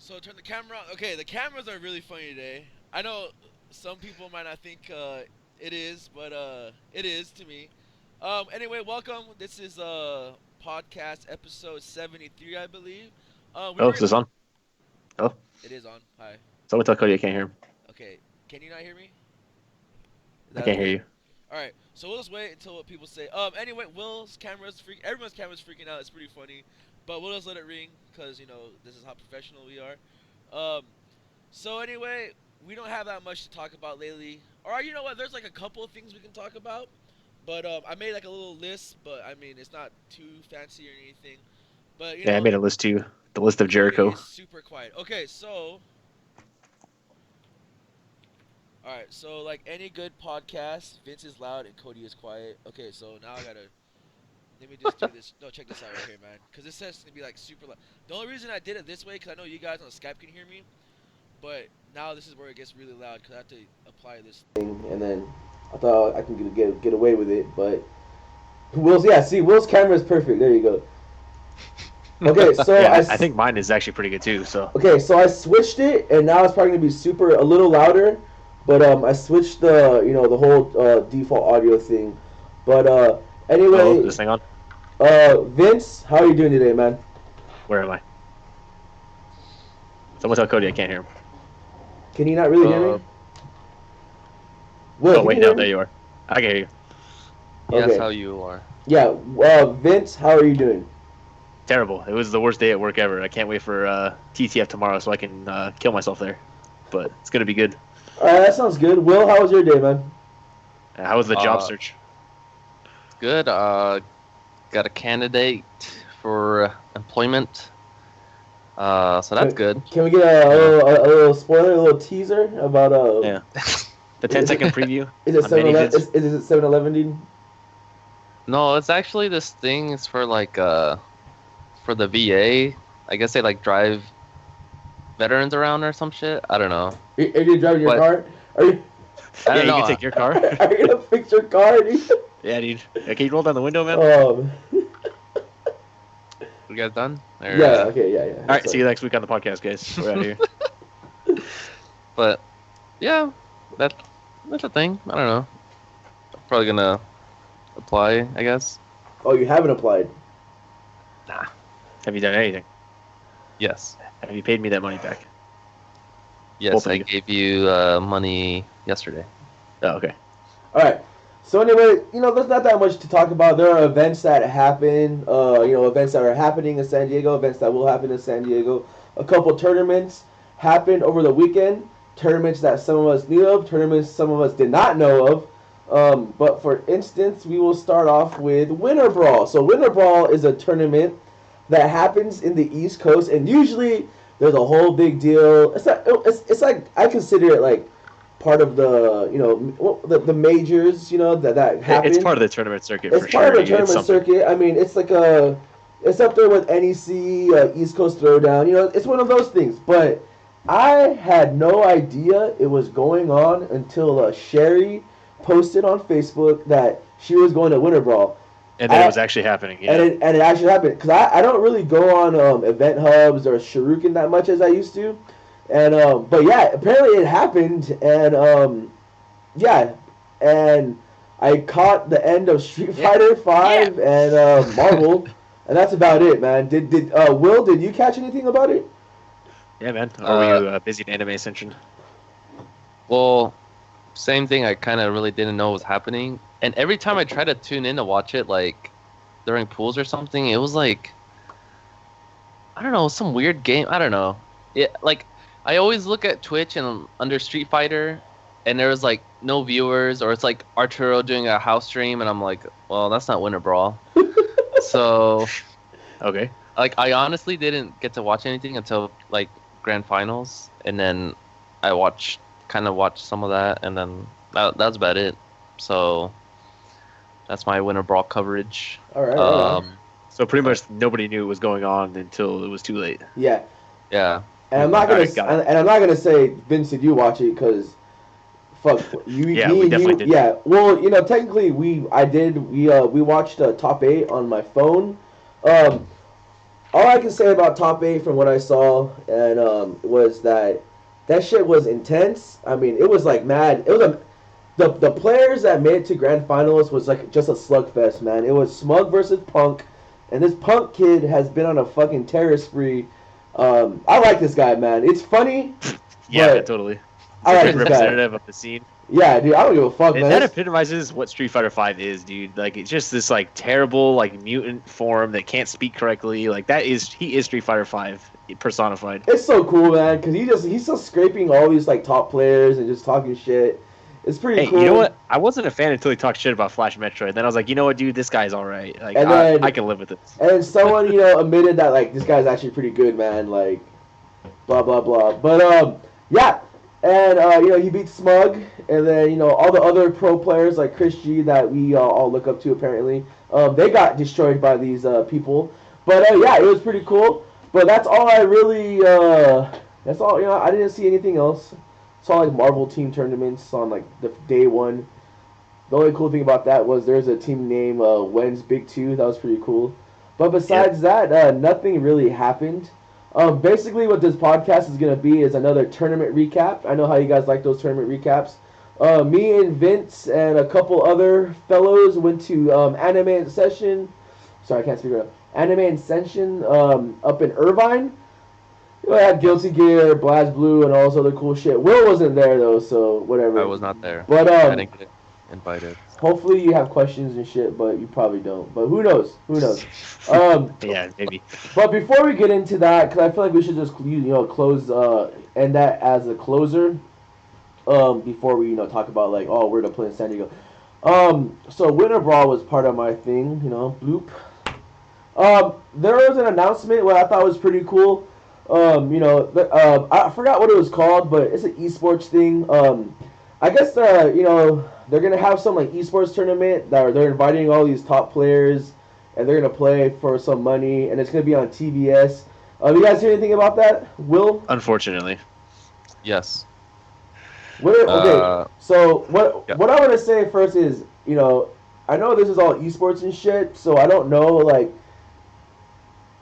So turn the camera on. Okay, the cameras are really funny today. I know some people might not think it is, but it is to me. Anyway, welcome. This is podcast episode 73, I believe. We Oh, were is this gonna. on? Oh, It is on. Hi. someone tell Cody I can't hear him. Okay. Can you not hear me? Is I that can't hear okay? you. All right. So we'll just wait until what people say. Anyway, Will's camera's freak. Everyone's camera's freaking out. It's pretty funny, but we'll just let it ring because this is how professional we are. Um. So anyway, we don't have that much to talk about lately. Or you know what? There's like a couple of things we can talk about. But I made like a little list, but I mean it's not too fancy or anything. But Yeah, I made a list too. The list of Cody Jericho. is super quiet. Okay, so all right, so like any good podcast, Vince is loud and Cody is quiet. Okay, so now I gotta let me just do this. No, check this out right here, man. Because this has to be like super loud. The only reason I did it this way, because I know you guys on Skype can hear me. But now this is where it gets really loud because I have to apply this thing, and then I thought I can get away with it. But Will's camera is perfect. There you go. Okay, so Yeah, I think mine is actually pretty good too. So I switched it, and now it's probably gonna be a little louder. But I switched the whole default audio thing. But oh, anyway, this thing on? Vince, how are you doing today, man? Where am I? Someone tell Cody I can't hear him. Can you not really hear me? Will, Oh can wait, you no, hear there me? you are. I can hear you. Yes, Okay. how you are. Yeah, Vince, how are you doing? Terrible. It was the worst day at work ever. I can't wait for TTF tomorrow so I can kill myself there. But it's gonna be good. All right, that sounds good. Will, how was your day, man? How was the job Uh, search? Good. Got a candidate for employment. So that's good. Can we get a little spoiler, a little teaser about Yeah, the 10-second preview. Is it on many 7-Eleven? vids. Is it 7-Eleven? No, it's actually this thing. It's for for the VA. I guess they like drive veterans around or some shit. I don't know. Are you driving your But car? Are you I Yeah, don't you know. can take your car. are you gonna fix your car, dude? Yeah, dude. Yeah, can you roll down the window, man? You guys done? Or, Yeah. Okay. Yeah. All right, see you next week on the podcast, guys. We're out of here. But yeah, that's a thing. I don't know. Probably gonna apply, I guess. Oh, you haven't applied. Nah. Have you done anything? Yes. Have you paid me that money back? Yes, Both of I you. gave you money yesterday. Oh, okay. All right. So anyway, there's not that much to talk about. There are events that happen. Events that are happening in San Diego. Events that will happen in San Diego. A couple tournaments happened over the weekend. Tournaments that some of us knew of. Tournaments some of us did not know of. But for instance, we will start off with Winter Brawl. So Winter Brawl is a tournament that happens in the East Coast, and usually there's a whole big deal. It's like I consider it like part of the majors that happen. It's part of the tournament circuit It's for part sure. of the tournament circuit. I mean, it's like it's up there with NEC, East Coast Throwdown. It's one of those things. But I had no idea it was going on until Sherry posted on Facebook that she was going to Winter Brawl. And then it was actually happening. Yeah. And it actually happened. Because I don't really go on event hubs or Shuriken that much as I used to. And but yeah, apparently it happened. And yeah. And I caught the end of Street Fighter 5 and Marvel. And that's about it, man. Did Will, did you catch anything about it? Yeah, man. Or were you busy in Anime Ascension? Well, same thing. I kind of really didn't know was happening, and every time I tried to tune in to watch it, like during pools or something, it was like I don't know, some weird game. I don't know. Like I always look at Twitch and under Street Fighter, and there was like no viewers, or it's like Arturo doing a house stream, and I'm like, well, that's not Winter Brawl. So, Okay. like, I honestly didn't get to watch anything until like grand finals, and then I kind of watched some of that, and then that's about it. So that's my Winter Brawl coverage. All right. So pretty much nobody knew what was going on until it was too late. Yeah. Yeah. And I'm not gonna Alright, got it. and I'm not gonna say Vince, did you watch it? Because fuck you. Yeah, me we and definitely you, did. Yeah. Well, technically we watched top 8 on my phone. all I can say about top 8 from what I saw and was that shit was intense. I mean, it was like mad. It was the players that made it to grand finals was like just a slugfest, man. It was Smug versus Punk, and this Punk kid has been on a fucking terror spree. I like this guy, man. It's funny. Yeah, but totally. He's I a like great this guy. representative of the scene. Yeah, dude, I don't give a fuck, And man. that epitomizes what Street Fighter V is, dude. Like, it's just this like terrible like mutant form that can't speak correctly. Like he is Street Fighter V personified. It's so cool, man, because he's just scraping all these like top players and just talking shit. It's pretty Hey, cool. you know what? I wasn't a fan until he talked shit about Flash Metroid. Then I was like, you know what, dude, this guy's all right. Like, And then- I can live with it. And then someone, admitted that like this guy's actually pretty good, man. Like, blah blah blah. But yeah, and he beat Smug, and then all the other pro players like Chris G that we all look up to apparently. They got destroyed by these people. But yeah, it was pretty cool. But that's all I really. That's all. I didn't see anything else. Saw like Marvel team tournaments on like the day one. The only cool thing about that was there's a team named Wen's Big Two. That was pretty cool. But besides that, nothing really happened. Basically, what this podcast is going to be is another tournament recap. I know how you guys like those tournament recaps. Me and Vince and a couple other fellows went to Anime Session. Sorry, I can't speak right now. Anime Ascension up in Irvine. I had Guilty Gear, Blast Blue, and all this other cool shit. Will wasn't there though, so whatever. I was not there. But I didn't get invited. hopefully you have questions and shit, but you probably don't. But who knows? Who knows? Yeah, maybe. But before we get into that, because I feel like we should just close end that as a closer. Before we talk about like where to play in San Diego. So Winter Brawl was part of my thing. Bloop. There was an announcement what I thought was pretty cool. I forgot what it was called, but it's an esports thing. I guess they're gonna have some like esports tournament that they're inviting all these top players, and they're gonna play for some money, and it's gonna be on TBS. You guys hear anything about that? Will? Unfortunately. Yes. Okay. So yeah. what I want to say first is I know this is all esports and shit, so I don't know like.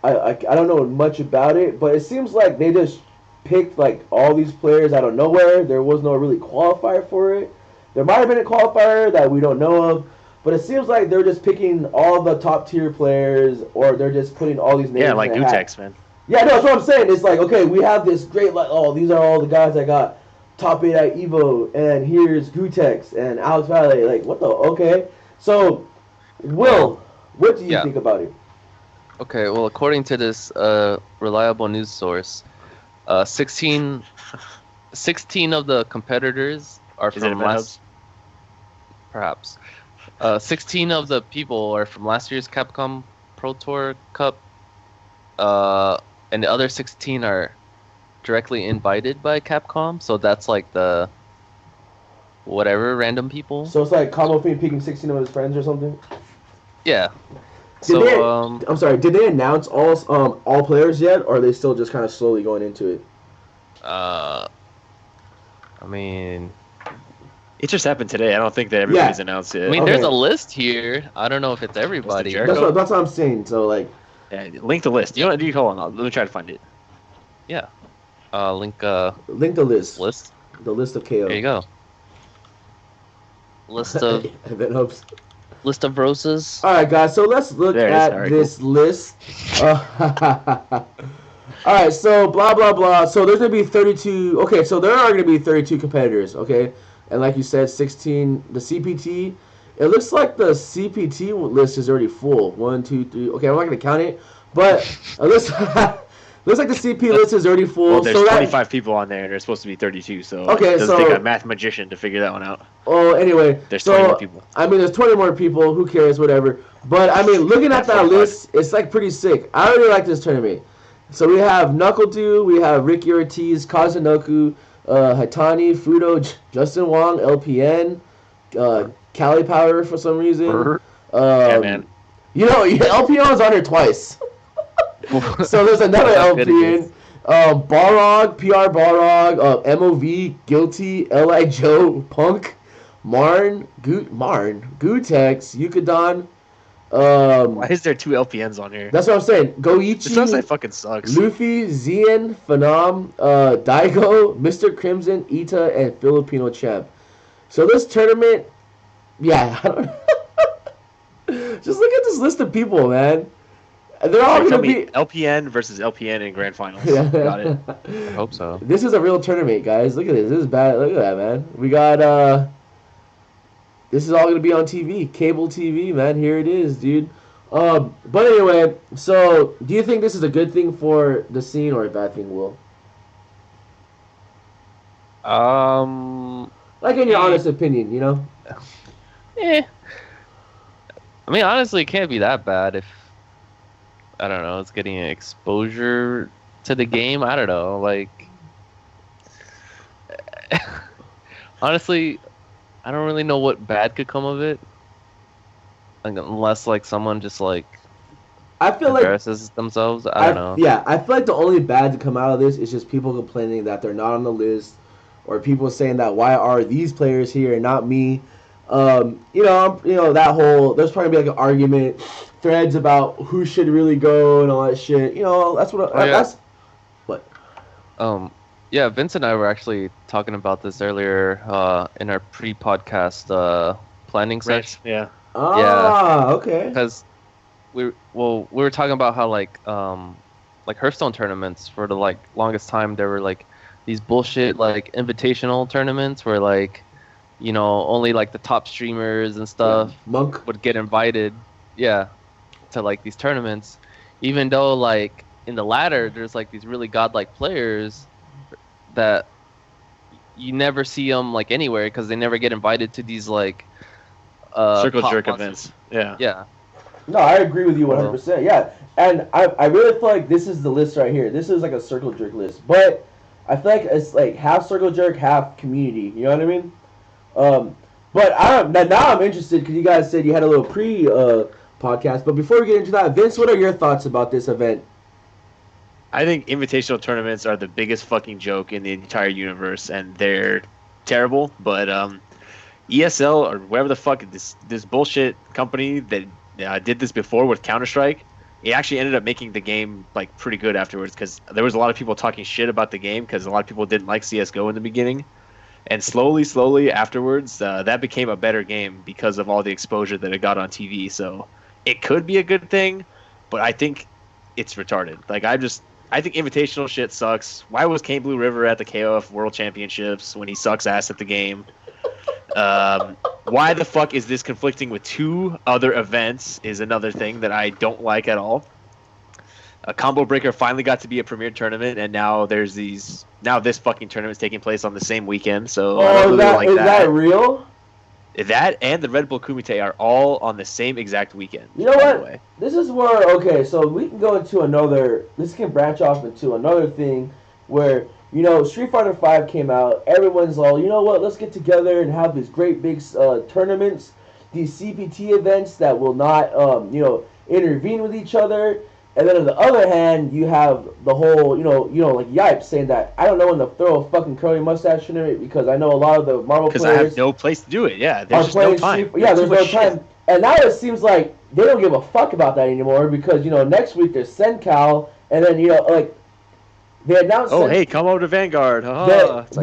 I don't know much about it, but it seems like they just picked like all these players out of nowhere. There was no really qualifier for it. There might have been a qualifier that we don't know of, but it seems like they're just picking all the top tier players, or they're just putting all these names. Yeah, like in a hat. Gutex, man. Yeah, no, that's what I'm saying. It's like, okay, we have this great like, these are all the guys that got top 8 at Evo, and here's Gutex and Alex Valle. Like, what the? Okay, so Will, what do you think about it? Okay, well, according to this reliable news source, 16 of the competitors are Is it from in last. Perhaps. 16 of the people are from last year's Capcom Pro Tour Cup, and the other 16 are directly invited by Capcom. So that's like the whatever random people. So it's like Combo Fiend picking 16 of his friends or something. Yeah. I'm sorry. Did they announce all players yet, or are they still just kind of slowly going into it? I mean, It just happened today. I don't think that everybody's announced it. I mean, Okay. there's a list here. I don't know if it's everybody. Mr. That's what I'm saying. So like, Yeah, link the list. You know, hold on. Let me try to find it. Yeah. Link link the list. list. The list of KO. There you go. List of Event hubs. list of roses. All right, guys. So let's look There it is. at All right, this list. All right. So blah blah blah. So there's gonna be 32. Okay. So there are gonna be 32 competitors. Okay. And like you said, 16. The CPT. It looks like the CPT list is already full. 1, 2, 3. Okay, I'm not gonna count it, but it looks looks like the CP list is already full. Well, there's so 25 people on there. There's supposed to be 32. So Okay, it doesn't so- take a math magician to figure that one out. Oh, anyway. There's so, 20 more people. I mean, there's 20 more people. Who cares? Whatever. But I mean, looking at that list, it's like pretty sick. I really like this tournament. So we have Knuckle Dew, we have Ricky Ortiz, Kazanoku, Hitani, Fudo, Justin Wong, LPN, Cali Power for some reason. Yeah, man. LPN's on here twice. So there's another How good it LPN. Balrog, PR Balrog, MOV, Guilty, L.I. Joe, Punk, Marn, Gutex, Yukadon, Why is there 2 LPNs on here? That's what I'm saying. This website Goichi, fucking sucks. Luffy, Zien, Phenom, Daigo, Mr. Crimson, Ita, and Filipino Champ. So this tournament, yeah, I don't just look at this list of people, man. They're all Wait, gonna tell me, be LPN versus LPN in grand finals. Got it. I hope so. This is a real tournament, guys. Look at this. This is bad. Look at that, man. We got this is all gonna be on TV, cable TV, man. Here it is, dude. But anyway, so do you think this is a good thing for the scene or a bad thing, Will? Like in your honest opinion, you know? I mean, honestly, it can't be that bad if I don't know. It's getting exposure to the game. I don't know. Like, honestly, I don't really know what bad could come of it. Like, unless like someone just like I feel like embarrasses themselves. I don't know. Yeah, I feel like the only bad to come out of this is just people complaining that they're not on the list, or people saying that why are these players here and not me. That whole there's probably be like an argument, threads about who should really go and all that shit. You know, that's what that's what. Yeah, Vince and I were actually talking about this earlier in our pre-podcast planning session. Yeah. Okay. Because we were talking about how like Hearthstone tournaments for the like longest time there were like these bullshit like invitational tournaments where like only like the top streamers and stuff Monk would get invited to like these tournaments, even though like in the latter there's like these really godlike players that you never see them like anywhere because they never get invited to these like circle jerk events. Yeah. No, I agree with you 100%. Yeah, and I really feel like this is the list right here. This is like a circle jerk list, but I feel like it's like half circle jerk, half community. You know what I mean? But now I'm interested because you guys said you had a little podcast. But before we get into that, Vince, what are your thoughts about this event? I think invitational tournaments are the biggest fucking joke in the entire universe, and they're terrible. But ESL or whatever the fuck this bullshit company that did this before with Counter-Strike, it actually ended up making the game like pretty good afterwards because there was a lot of people talking shit about the game because a lot of people didn't like CS:GO in the beginning, and slowly afterwards that became a better game because of all the exposure that it got on TV. So it could be a good thing, but I think it's retarded. Like I think invitational shit sucks. Why was Kane Blue River at the KOF World Championships when he sucks ass at the game? Why the fuck is this conflicting with 2 other events is another thing that I don't like at all. A Combo Breaker finally got to be a premier tournament, and now this fucking tournament's taking place on the same weekend. So I don't really like is that real? That and the Red Bull Kumite are all on the same exact weekend. You know what? This is where so we can go into another. This can branch off into another thing where. Street Fighter V came out. Everyone's all, you know what? Let's get together and have these great big tournaments, these CPT events that will not, intervene with each other. And then on the other hand, you have the whole, like Yipes saying that I don't know when to throw a fucking curly mustache tournament because I know a lot of the Marvel players. Because I have no place to do it. Yeah, there's just no time. There's no time. And now it seems like they don't give a fuck about that anymore because next week there's Sencal, and then they announced. Oh, hey, come over to Vanguard. They announced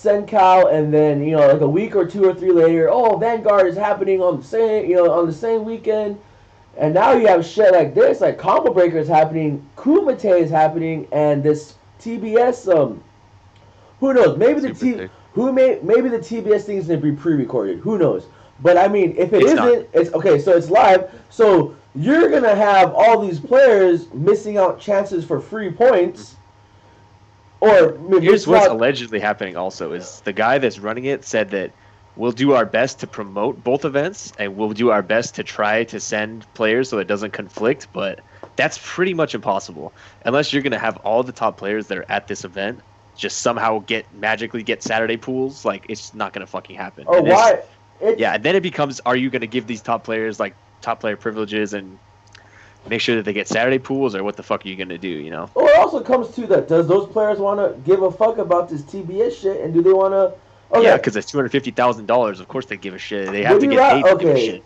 Sencal, and then like a week or 2 or 3 later, Vanguard is happening on the same weekend, and now you have shit like this, like Combo Breaker is happening, Kumite is happening, and this TBS. Who knows? Maybe the TBS thing is gonna be pre-recorded. Who knows? But I mean, if it isn't, it's okay. So it's live. So you're going to have all these players missing out chances for free points. Or here's what's allegedly happening also is the guy that's running it said that we'll do our best to promote both events and we'll do our best to try to send players so it doesn't conflict, but that's pretty much impossible. Unless you're going to have all the top players that are at this event just somehow magically get Saturday pools, like it's not going to fucking happen. Oh, why? And then it becomes, are you going to give these top players like top player privileges and make sure that they get Saturday pools, or what the fuck are you going to do, Well, it also comes to that. Does those players want to give a fuck about this TBS shit, and do they want to... Okay. Yeah, because it's $250,000. Of course they give a shit. They have to get paid to give a shit.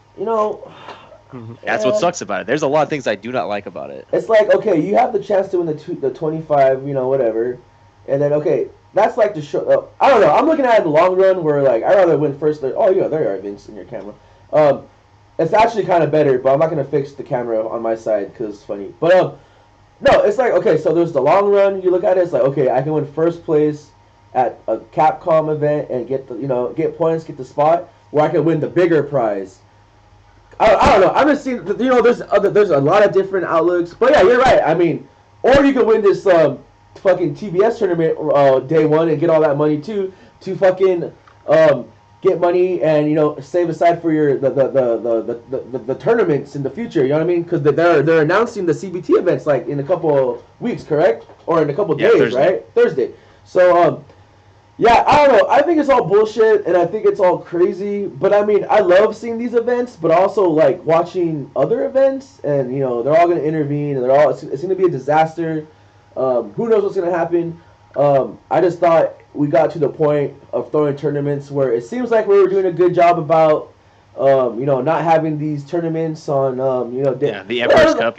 That's what sucks about it. There's a lot of things I do not like about it. It's like, okay, you have the chance to win the 25, whatever, and then okay, that's like the show. I don't know. I'm looking at it in the long run, where like I rather win first. Oh yeah, there you are, Vince, in your camera. It's actually kind of better, but I'm not gonna fix the camera on my side because it's funny. But no, it's like okay, so there's the long run. You look at it, it's like okay, I can win first place at a Capcom event and get get points, get the spot, where I can win the bigger prize. I don't know. I'm just seeing, there's a lot of different outlooks, but yeah, you're right. I mean, or you could win this fucking TBS tournament day one and get all that money too to fucking get money and save aside for your the tournaments in the future. You know what I mean? Because they're announcing the CBT events like in a couple weeks, correct? Or in a couple days, Thursday. right? Thursday. So yeah, I don't know. I think it's all bullshit, and I think it's all crazy. But I mean, I love seeing these events, but also like watching other events, and they're all going to intervene, and it's going to be a disaster. Who knows what's going to happen? I just thought we got to the point of throwing tournaments where it seems like we were doing a good job about, not having these tournaments on, the Emperor's Cup.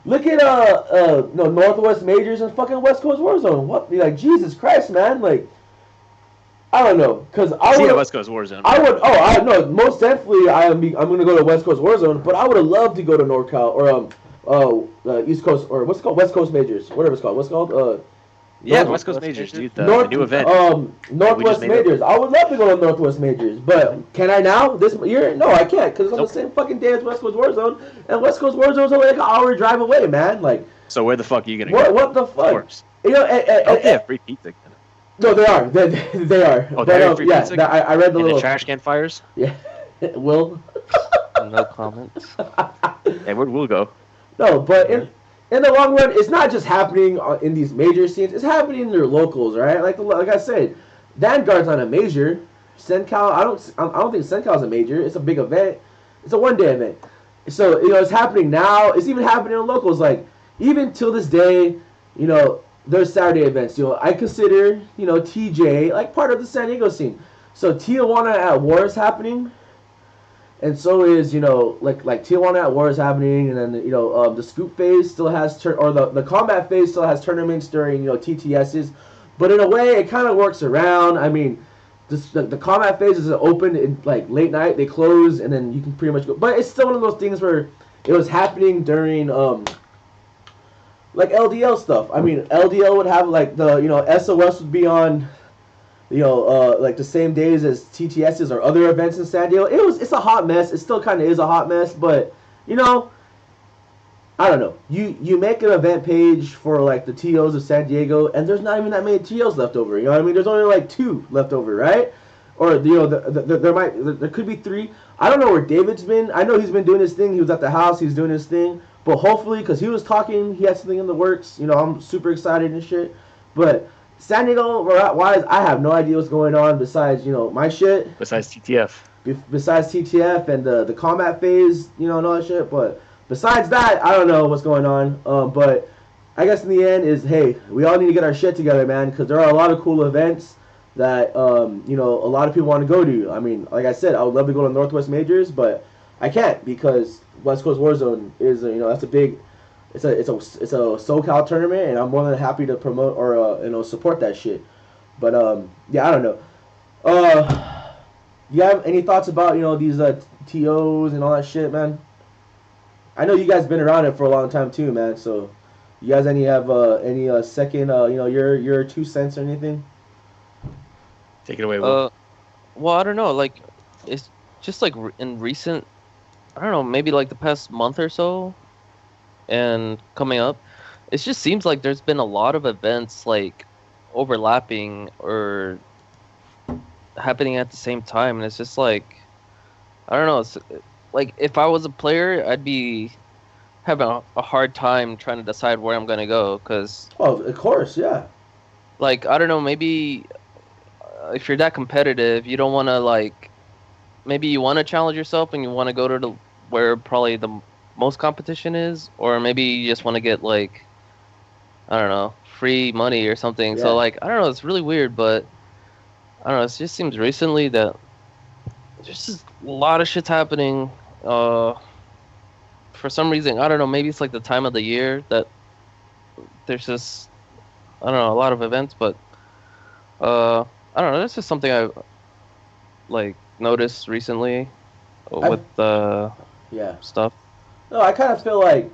Look at Northwest Majors and fucking West Coast Warzone. What? Like Jesus Christ, man! Like I don't know, cause I would West Coast Warzone. I would. Oh, I know. Most definitely, I'm gonna go to West Coast Warzone. But I would have loved to go to NorCal or East Coast or what's it called West Coast Majors, whatever it's called. What's it called? West Coast Majors, dude. The new event. Northwest Majors. I would love to go to Northwest Majors, but can I now this year? No, I can't because it's on the same fucking day as West Coast Warzone, and West Coast Warzone is only like an hour drive away, man. Like, so where the fuck are you gonna go? What the fuck? Of course. They have free pizza. No, they are. They are. Oh, they have free pizza. I read the little the trash can fires. Yeah, Will. No comments. Hey, where we'll go? No, but in the long run, it's not just happening in these major scenes. It's happening in their locals, right? Like I said, Vanguard's not a major. Sencal, I don't think Sencal's a major. It's a big event. It's a one-day event. So it's happening now. It's even happening in locals. Like even till this day, there's Saturday events. I consider TJ like part of the San Diego scene. So Tijuana at War is happening. And so is like Tijuana at War is happening, and then the scoop phase still has the combat phase still has tournaments during TTSs, but in a way it kind of works around. I mean, the combat phase is open in like late night, they close, and then you can pretty much go. But it's still one of those things where it was happening during like LDL stuff. I mean, LDL would have like the SOS would be on. Like the same days as TTSs or other events in San Diego. It's a hot mess. It still kind of is a hot mess, but I don't know. You make an event page for like the TOs of San Diego, and there's not even that many TOs left over. You know what I mean? There's only like 2 left over, right? Or there could be 3. I don't know where David's been. I know he's been doing his thing. He was at the house. He's doing his thing. But hopefully, because he was talking, he had something in the works. I'm super excited and shit. But San Diego wise, I have no idea what's going on besides my shit. Besides TTF. Besides TTF and the combat phase, and all that shit. But besides that, I don't know what's going on. But I guess in the end is, hey, we all need to get our shit together, man, because there are a lot of cool events that a lot of people want to go to. I mean, like I said, I would love to go to Northwest Majors, but I can't because West Coast Warzone is that's a big. It's a SoCal tournament, and I'm more than happy to promote or support that shit. But yeah, I don't know. You have any thoughts about these TOs and all that shit, man? I know you guys been around it for a long time too, man. So you guys have any second your 2 cents or anything? Take it away, Will. Well, I don't know. Like it's just like in recent, I don't know, maybe like the past month or so. And coming up, it just seems like there's been a lot of events like overlapping or happening at the same time, and it's just like I don't know. It's like if I was a player, I'd be having a hard time trying to decide where I'm gonna go because. Oh, of course, yeah. Like I don't know, maybe if you're that competitive, you don't want to like. Maybe you want to challenge yourself and you want to go to where probably the most competition is, or maybe you just want to get like I don't know, free money or something. Yeah. So like I don't know, it's really weird, but I don't know, it just seems recently that there's just a lot of shit's happening. for some reason, I don't know, maybe it's like the time of the year that there's just, I don't know, a lot of events, but I don't know, that's just something I like noticed recently with the Yeah. stuff. No, I kind of feel like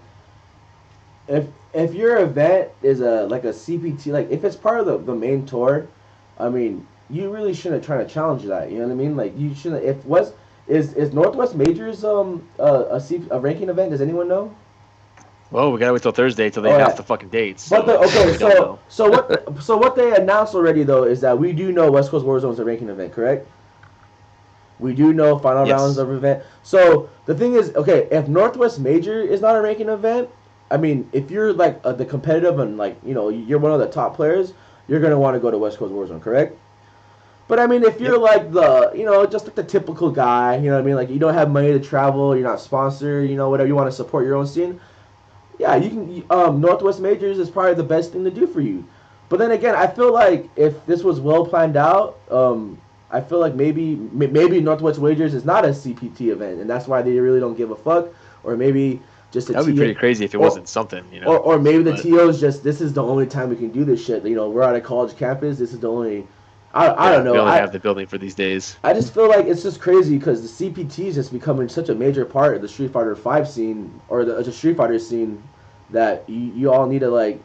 if your event is like a CPT, like if it's part of the main tour, I mean, you really shouldn't try to challenge that. You know what I mean? Like you shouldn't. If West is Northwest Majors a ranking event? Does anyone know? Well, we gotta wait till Thursday till they Oh, announce yeah. the fucking dates. But So okay, we don't know. so what they announced already though is that we do know West Coast Warzone is a ranking event, correct? We do know final Yes. rounds of event. So the thing is, okay, if Northwest Major is not a ranking event, I mean, if you're like the competitive and like you're one of the top players, you're gonna want to go to West Coast Warzone, correct? But I mean, if you're like just like the typical guy, you know what I mean, like you don't have money to travel, you're not sponsored, whatever, you want to support your own scene, yeah, you can. Northwest Majors is probably the best thing to do for you. But then again, I feel like if this was well planned out, I feel like maybe Northwest Majors is not a CPT event, and that's why they really don't give a fuck. Or maybe just a That'd be pretty crazy if it wasn't something, Or maybe the But- TO's just this is the only time we can do this shit. We're on a college campus. This is the only. I don't know. We only have the building for these days. I just feel like it's just crazy because the CPT is just becoming such a major part of the Street Fighter 5 scene or the Street Fighter scene that you all need to like,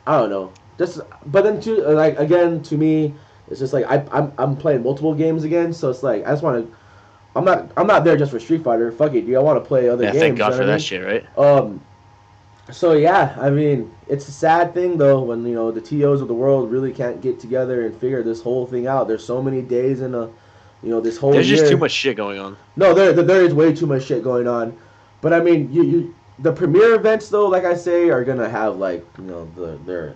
I don't know. Just but then to me, it's just like I'm playing multiple games again, so it's like I just want to. I'm not there just for Street Fighter. Fuck it, dude. I want to play other games. Thank God you know for what I that mean? shit, right? So yeah, I mean, it's a sad thing though when the TOs of the world really can't get together and figure this whole thing out. There's so many days in this whole There's year. just too much shit going on. No, there is way too much shit going on, but I mean, the premier events though, like I say, are gonna have like their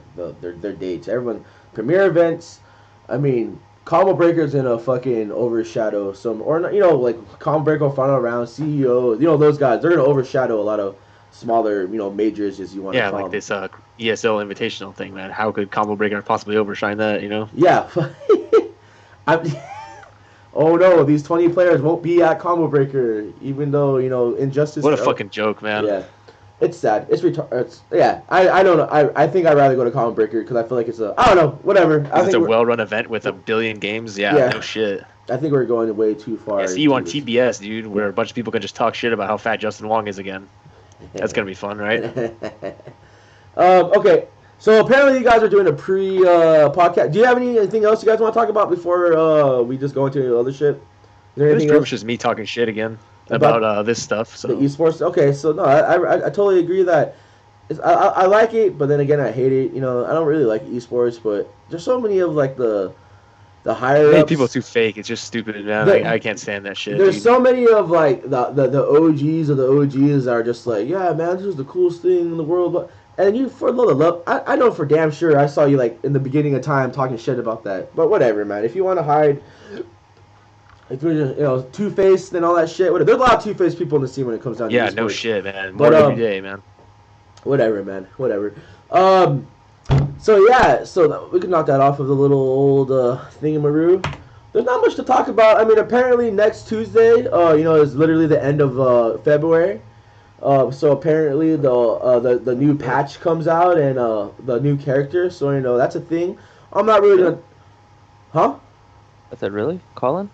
dates. Everyone premier events. I mean, Combo Breaker's gonna fucking overshadow some, or like Combo Breaker Final Round, CEO. Those guys. They're gonna overshadow a lot of smaller, majors as you want to Yeah, call like them. this ESL Invitational thing, man. How could Combo Breaker possibly overshine that? Yeah. Oh no, these 20 players won't be at Combo Breaker, even though Injustice. What a fucking joke, man. Yeah, it's sad. It's yeah, I don't know. I think I'd rather go to Combo Breaker because I feel like I don't know. Whatever. It's a well-run event with a billion games. Yeah, no shit. I think we're going way too far. Yeah, see you on TBS, dude, where a bunch of people can just talk shit about how fat Justin Wong is again. That's gonna be fun, right? Okay, so apparently you guys are doing a pre-podcast. Do you have anything else you guys want to talk about before we just go into other shit? Is there It was anything pretty else? much just me talking shit again about this stuff. So The esports. Okay, so no, I totally agree that I like it, but then again I hate it. I don't really like esports, but there's so many of like the higher many ups. people too fake. It's just stupid, man. I can't stand that shit. There's dude. so many of like the OGs of the OGs are just like, yeah, man, this is the coolest thing in the world. But and you, for the love, I know for damn sure I saw you like in the beginning of time talking shit about that. But whatever, man. If you want to hide, if you're just, two-faced and all that shit, whatever. There's a lot of two-faced people in the scene when it comes down to Yeah, esports. no shit, man. But, More every day, man. Whatever, man. Whatever. So yeah, we can knock that off of the little old thingamaroo. There's not much to talk about. I mean, apparently next Tuesday, is literally the end of February. So apparently the new patch comes out and the new character. So that's a thing. I'm not really gonna. Huh? Is that really, Colin?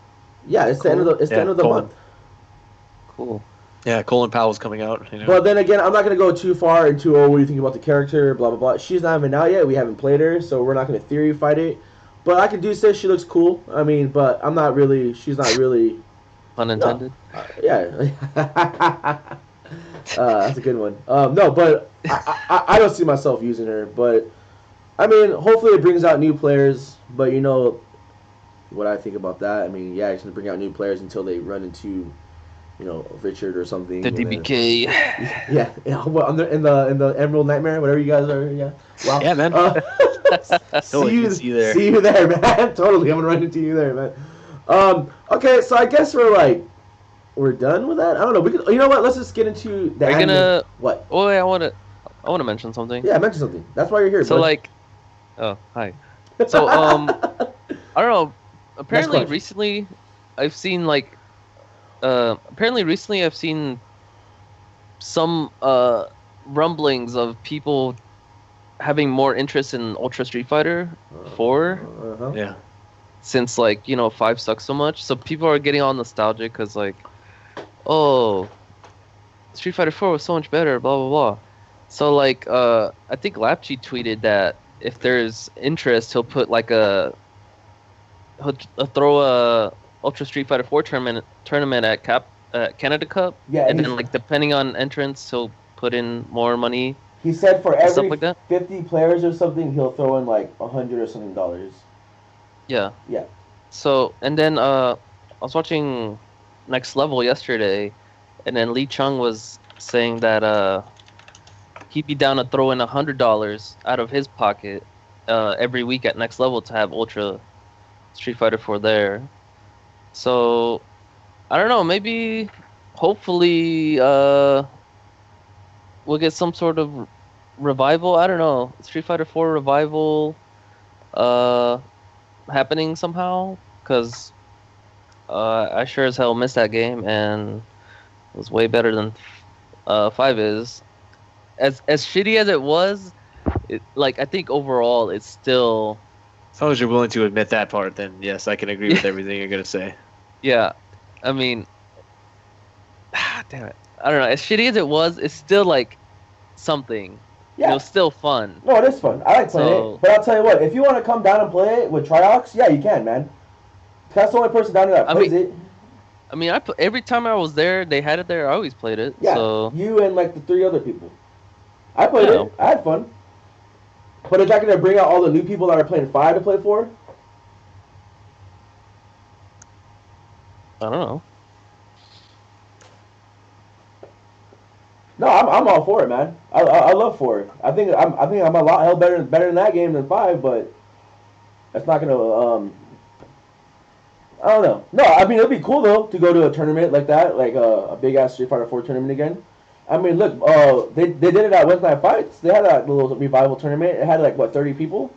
Yeah, it's the end of the Colin. month. Cool. Yeah, Colin Powell's coming out. But then again, I'm not gonna go too far into what do you think about the character, blah blah blah. She's not even out yet. We haven't played her, so we're not gonna theory fight it. But I can do say she looks cool. I mean, but I'm not really. She's not really. Unintended. No. Yeah. That's a good one. No, but I don't see myself using her. But I mean, hopefully it brings out new players. But what I think about that. I mean, yeah, it's gonna bring out new players until they run into, Richard or something. The DBK. Yeah. Well, in the Emerald Nightmare, whatever you guys are. Yeah. Wow. Yeah, man. See you there, man. Totally, I'm gonna run into you there, man. Okay, so I guess we're done with that. I don't know. We could, you know what? Let's just get into the. We're gonna. What? Oh, wait, I wanna mention something. Yeah, mention something. That's why you're here. So bud. oh hi. So I don't know. Apparently question. recently, I've seen like apparently recently I've seen some rumblings of people having more interest in Ultra Street Fighter 4 Uh-huh. Yeah. since like 5 sucks so much. So people are getting all nostalgic because like, oh, Street Fighter 4 was so much better, blah blah blah. So like, I think Lapchi tweeted that if there's interest, he'll throw a Ultra Street Fighter 4 tournament at Canada Cup, Yeah, and then like depending on entrance, he'll put in more money he said for and stuff every like that. 50 players or something, he'll throw in like 100 or something dollars. Yeah. Yeah. So and then I was watching Next Level yesterday, and then Lee Chung was saying that he'd be down to throw in $100 out of his pocket every week at Next Level to have Ultra Street Fighter 4 there. So I don't know, maybe hopefully we'll get some sort of revival. I don't know, Street Fighter 4 revival uh happening somehow, because I sure as hell missed that game, and it was way better than 5 is. As shitty as it was, like I think overall it's still, As long as you're willing to admit that part, then yes, I can agree with everything you're gonna say. yeah. I mean, damn it. I don't know. As shitty as it was, it's still like something. Yeah. Still fun. No, it is fun. I like playing it. But I'll tell you what, if you want to come down and play it with Triox, yeah, you can, man. That's the only person down there that plays it. I mean, every time I was there, they had it there. I always played it. Yeah, So you and like the 3 other people. I played Yeah. it. I had fun. But is that going to bring out all the new people that are playing 5 to play 4? I don't know. No, I'm all for it, man. I love 4. I think I'm a lot hell better in that game than 5, but that's not gonna I don't know. No, I mean it'd be cool though to go to a tournament like that, like a big ass Street Fighter 4 tournament again. I mean, look, they did it at Wednesday Night Fights. They had that little revival tournament. It had like what 30 people,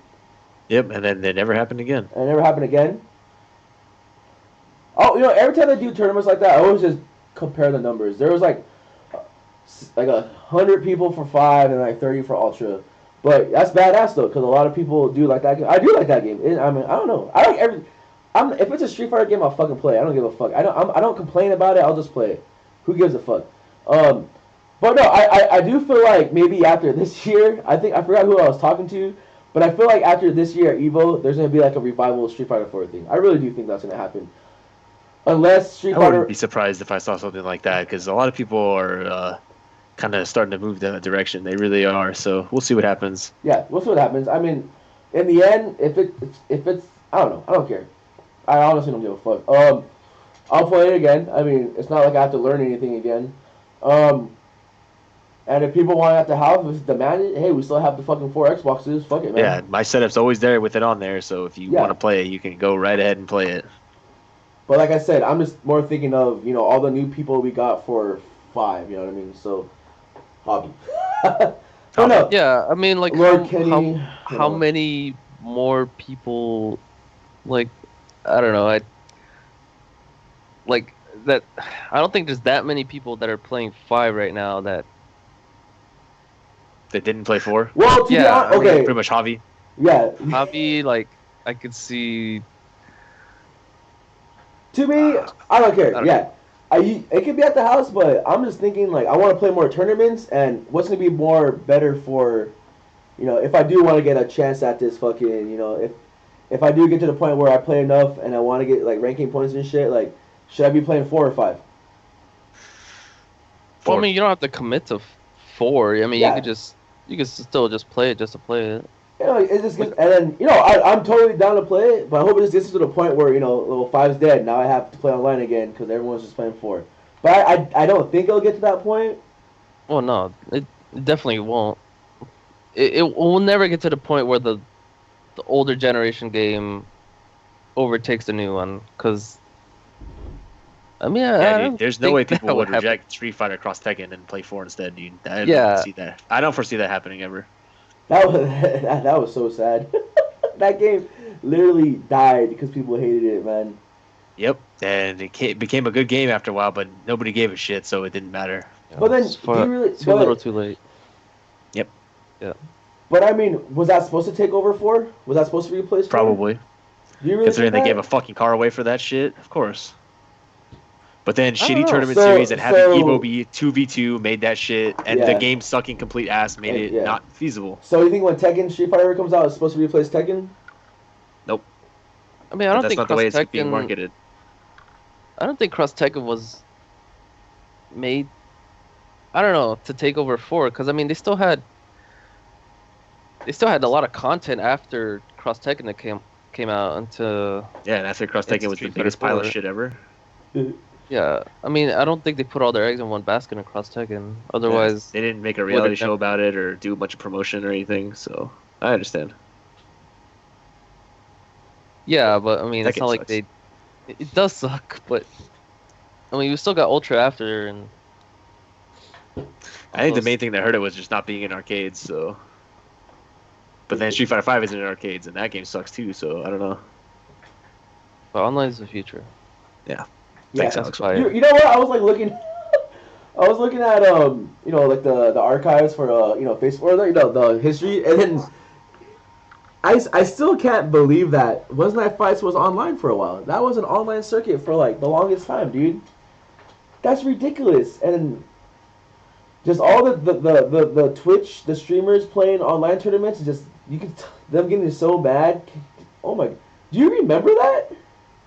Yep, and then it never happened again. and it never happened again. Oh, every time they do tournaments like that, I always just compare the numbers. There was like 100 people for 5 and like 30 for Ultra. But that's badass though, because a lot of people do like that game. I do like that game. I mean, I don't know. I like every. If it's a Street Fighter game, I'll fucking play. I don't give a fuck. I don't complain about it. I'll just play it. Who gives a fuck? But no, I do feel like maybe after this year, I forgot who I was talking to, but I feel like after this year at Evo, there's gonna be like a revival of Street Fighter 4 thing. I really do think that's gonna happen. Unless Street I Fighter. wouldn't be surprised if I saw something like that, because a lot of people are kind of starting to move that direction. They really are. So we'll see what happens. Yeah, we'll see what happens. I mean, in the end, if it's I don't know. I don't care. I honestly don't give a fuck. I'll play it again. I mean, it's not like I have to learn anything again. And if people want it at the house, if it's demanded, hey, we still have the fucking 4 Xboxes. Fuck it, man. Yeah, my setup's always there with it on there. So if you want to play it, you can go right ahead and play it. But like I said, I'm just more thinking of all the new people we got for 5. You know what I mean? So, hobby. Oh no. Yeah, I mean, like Lord Kenny, how many more people, like, I don't know, I don't think there's that many people that are playing 5 right now that didn't play 4. Well, yeah, honest, okay, pretty much Javi. Yeah. Javi, like, I could see. To me, I don't care. Know. It could be at the house, but I'm just thinking like I want to play more tournaments, and what's gonna be more better for, if I do want to get a chance at this fucking, if I do get to the point where I play enough and I want to get like ranking points and shit, like should I be playing 4 or 5? Well, I mean, you don't have to commit to 4. I mean, Yeah. you could still just play it just to play it. It just gets, and then I'm totally down to play it, but I hope it just gets to the point where little 5's dead. Now I have to play online again because everyone's just playing 4. But I don't think it'll get to that point. Well, no, it definitely won't. It will never get to the point where the older generation game overtakes the new one, because I mean, Dude, there's no way people would reject Street Fighter Cross Tekken and play 4 instead, dude. I don't see that. I don't foresee that happening ever. That was so sad. That game literally died because people hated it, man. Yep, and became a good game after a while, but nobody gave a shit, so it didn't matter. But then, It's do you really? too little, too late. Yep, Yeah. But I mean, was that supposed to take over 4? Was that supposed to replace 4? probably. Do you really Considering think they that? gave a fucking car away for that shit, of course. But then don't shitty know. tournament So- series and having so- Evo be 2v2 made that shit, and the Yeah. game sucking complete ass made it Yeah. not feasible. So you think when Tekken Street Fighter comes out, it's supposed to replace Tekken? Nope. I mean, I But don't that's think not the way Cross it's being Tekken. marketed. I don't think Cross Tekken was made. I don't know, to take over 4, because I mean they still had a lot of content after Cross Tekken that came out into. Yeah, and after Cross It's Tekken was the Street biggest Fighter pile of 4. shit ever. Yeah, I mean I don't think they put all their eggs in one basket in Cross Tekken. Otherwise, They didn't make a would've reality show never- about it or do a bunch of promotion or anything, so I understand. yeah, but I mean it's Tekken not like sucks. they. It does suck, but I mean we still got Ultra after and. I think the those- main thing that hurt it was just not being in arcades, so. But then Street Fighter 5 isn't in arcades, and that game sucks too, so I don't know. But online is the future. Yeah. Thanks, That's Alex. why. You know what? I was like looking. I was looking at you know, like the archives for you know, Facebook, or the history, and then I still can't believe that Wednesday Night Fights was online for a while. That was an online circuit for like the longest time, dude. That's ridiculous. And just all the Twitch, the streamers playing online tournaments, just you could them getting so bad. Oh my! Do you remember that?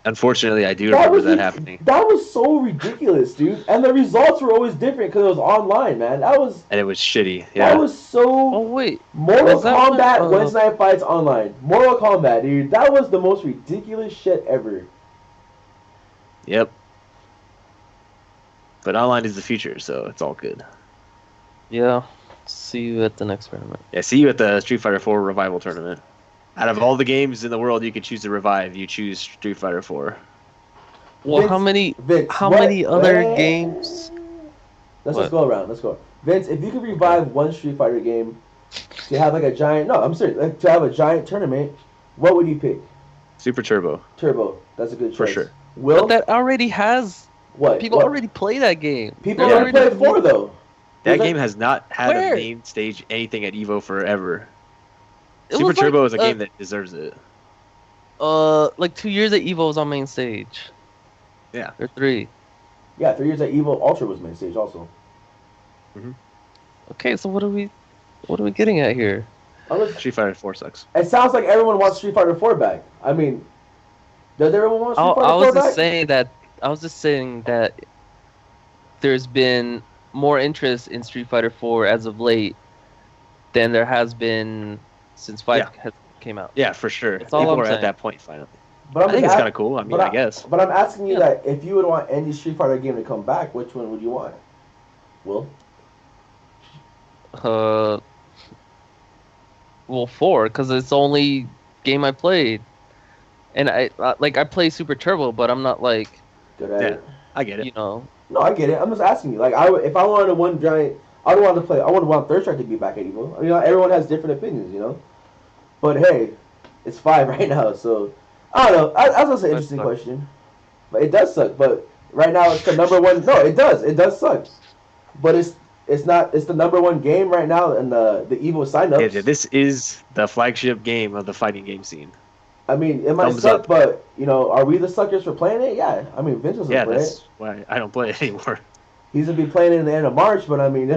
Unfortunately, I do remember that happening. That was so ridiculous, dude. And the results were always different because it was online, man. That was And it was shitty. Yeah. that was so. Oh wait, Mortal was that when, Kombat Wednesday Night Fights online. Mortal Kombat, dude. That was the most ridiculous shit ever. Yep. But online is the future, so it's all good. yeah. See you at the next tournament. Yeah, see you at the Street Fighter 4 Revival Tournament. Out of all the games in the world you could choose to revive, you choose Street Fighter 4. Well, Vince- how many Vince, how what- many other what- games? Let's What? just go around. Let's go. Vince, if you could revive one Street Fighter game to have like a giant, no, I'm serious, like, to have a giant tournament, what would you pick? Super Turbo. Turbo. That's a good choice. For sure. Will, But that already has what? people What? already play that game. People Yeah. already play 4 though. That Was game has not had Where? a main stage anything at EVO forever. It Super was like, Turbo is a game that deserves it. like 2 years at Evo was on main stage. Yeah. Or 3. Yeah, 3 years at Evo Ultra was main stage also. Okay, so what are we getting at here? Street Fighter 4 sucks. It sounds like everyone wants Street Fighter 4 back. I mean, does everyone want Street I Fighter 4 was back? just saying that there's been more interest in Street Fighter 4 as of late than there has been since 5 came out. Yeah, for sure. That's all People I'm are at saying. that point finally. But I'm I think just it's kind of cool. I mean, but I guess. But I'm asking you Yeah. that if you would want any Street Fighter game to come back, which one would you want? Will? Well, 4 because it's the only game I played, and I play Super Turbo, but I'm not like Good at Yeah. it. I get it. you know. No, I get it. I'm just asking you. Like, if I wanted one giant, I would want to play. I would want Third Strike to be back at Evo. I mean, everyone has different opinions, you know. But hey, it's 5 right now, so I don't know. That's an interesting suck. question. But it does suck. But right now, it's the number one. No, it does. It does suck. But it's not. It's the number one game right now in the Evo signups. Yeah, this is the flagship game of the fighting game scene. I mean, it might Thumbs suck, up. but you know, are we the suckers for playing it? Yeah. I mean, Vince doesn't Yeah, play that's it. why I don't play it anymore. He's gonna be playing it in the end of March, but I mean,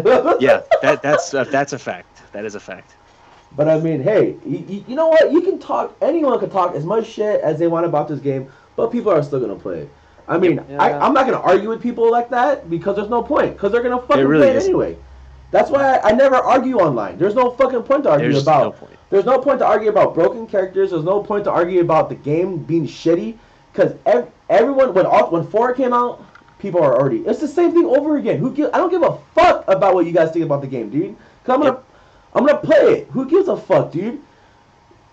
Yeah, that's a fact. That is a fact. But I mean, hey, you know what? You can talk. Anyone can talk as much shit as they want about this game, but people are still gonna play it. I mean, Yeah. I'm not gonna argue with people like that because there's no point. Because they're gonna fucking really play it isn't. anyway. That's why I never argue online. There's no fucking point to argue There's about. no point. There's no point to argue about broken characters. There's no point to argue about the game being shitty. Because everyone, when 4 came out, people are already. It's the same thing over again. I don't give a fuck about what you guys think about the game, dude. Cause I'm gonna play it. Who gives a fuck, dude?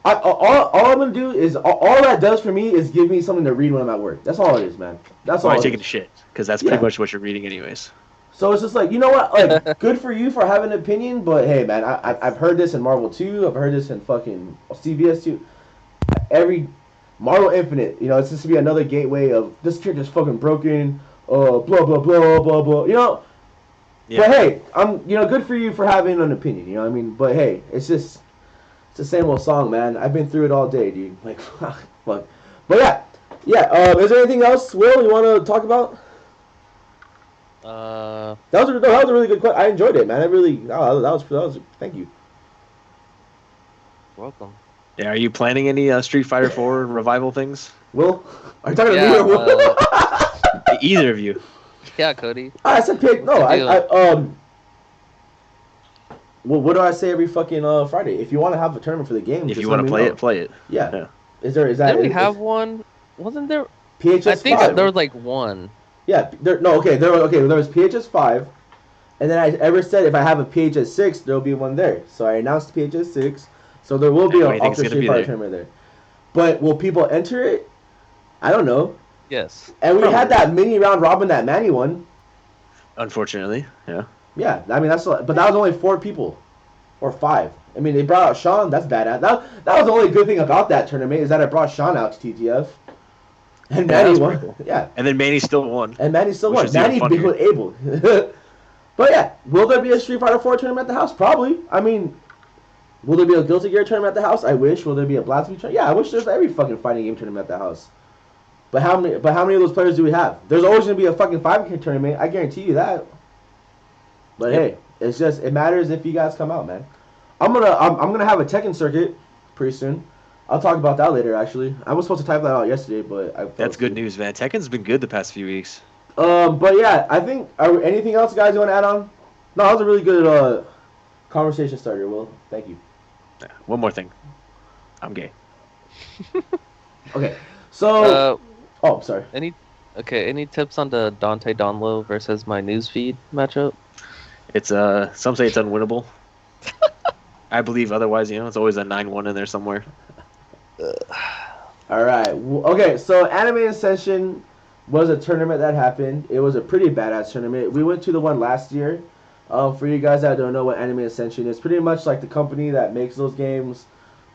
All I'm gonna do is all that does for me is give me something to read when I'm at work. That's all it is, man. That's all. Why it taking is. shit? Because that's Yeah. pretty much what you're reading anyways. So it's just like, you know what? Like, good for you for having an opinion, but hey, man, I've heard this in Marvel 2. I've heard this in fucking CBS 2. Marvel Infinite. You know, it's just to be another gateway of this character's fucking broken. Blah blah blah blah blah. You know. Yeah. But hey, good for you for having an opinion. You know what I mean? But hey, it's the same old song, man. I've been through it all day, dude. Like, fuck. But yeah. Is there anything else, Will, you want to talk about? That was a really good question. I enjoyed it, man. That was. Thank you. Welcome. Yeah, are you planning any Street Fighter 4 revival things? Will, are you talking to me or Will? Either of you. Yeah, Cody. I said pick. No, Well, what do I say every fucking Friday? If you want to have a tournament for the game, if you want to play it. Yeah. Is that? Did we have one? Wasn't there? PHS 5. I think there was like one. Yeah. There was PHS 5, and then I ever said if I have a PHS 6, there'll be one there. So I announced PHS 6, so there will be an Ultra Street Fighter tournament there. But will people enter it? I don't know. Yes. And we had that mini round robin that Manny won. Unfortunately, yeah. Yeah, I mean but that was only 4 people, or 5. I mean, they brought out Sean. That's badass. That was the only good thing about that tournament is that it brought Sean out to TTF, and Manny won. Cool. Yeah, and then Manny still won. Manny was able. But yeah, will there be a Street Fighter 4 tournament at the house? Probably. I mean, will there be a Guilty Gear tournament at the house? I wish. Will there be a Blasphemy tournament? Yeah, I wish there's every fucking fighting game tournament at the house. But how many of those players do we have? There's always gonna be a fucking 5K tournament. I guarantee you that. But hey, it matters if you guys come out, man. I'm gonna have a Tekken circuit pretty soon. I'll talk about that later. Actually, I was supposed to type that out yesterday, but that's good news, man. Tekken's been good the past few weeks. But yeah, I think anything else, guys, you want to add on? No, that was a really good conversation starter. Will, thank you. Yeah, one more thing, I'm gay. Okay, so sorry. Any tips on the Dante Donlo versus my newsfeed matchup? It's some say it's unwinnable. I believe otherwise. It's always a 9-1 in there somewhere. All right. Okay. So Anime Ascension was a tournament that happened. It was a pretty badass tournament. We went to the one last year. For you guys that don't know what Anime Ascension is, pretty much like the company that makes those games.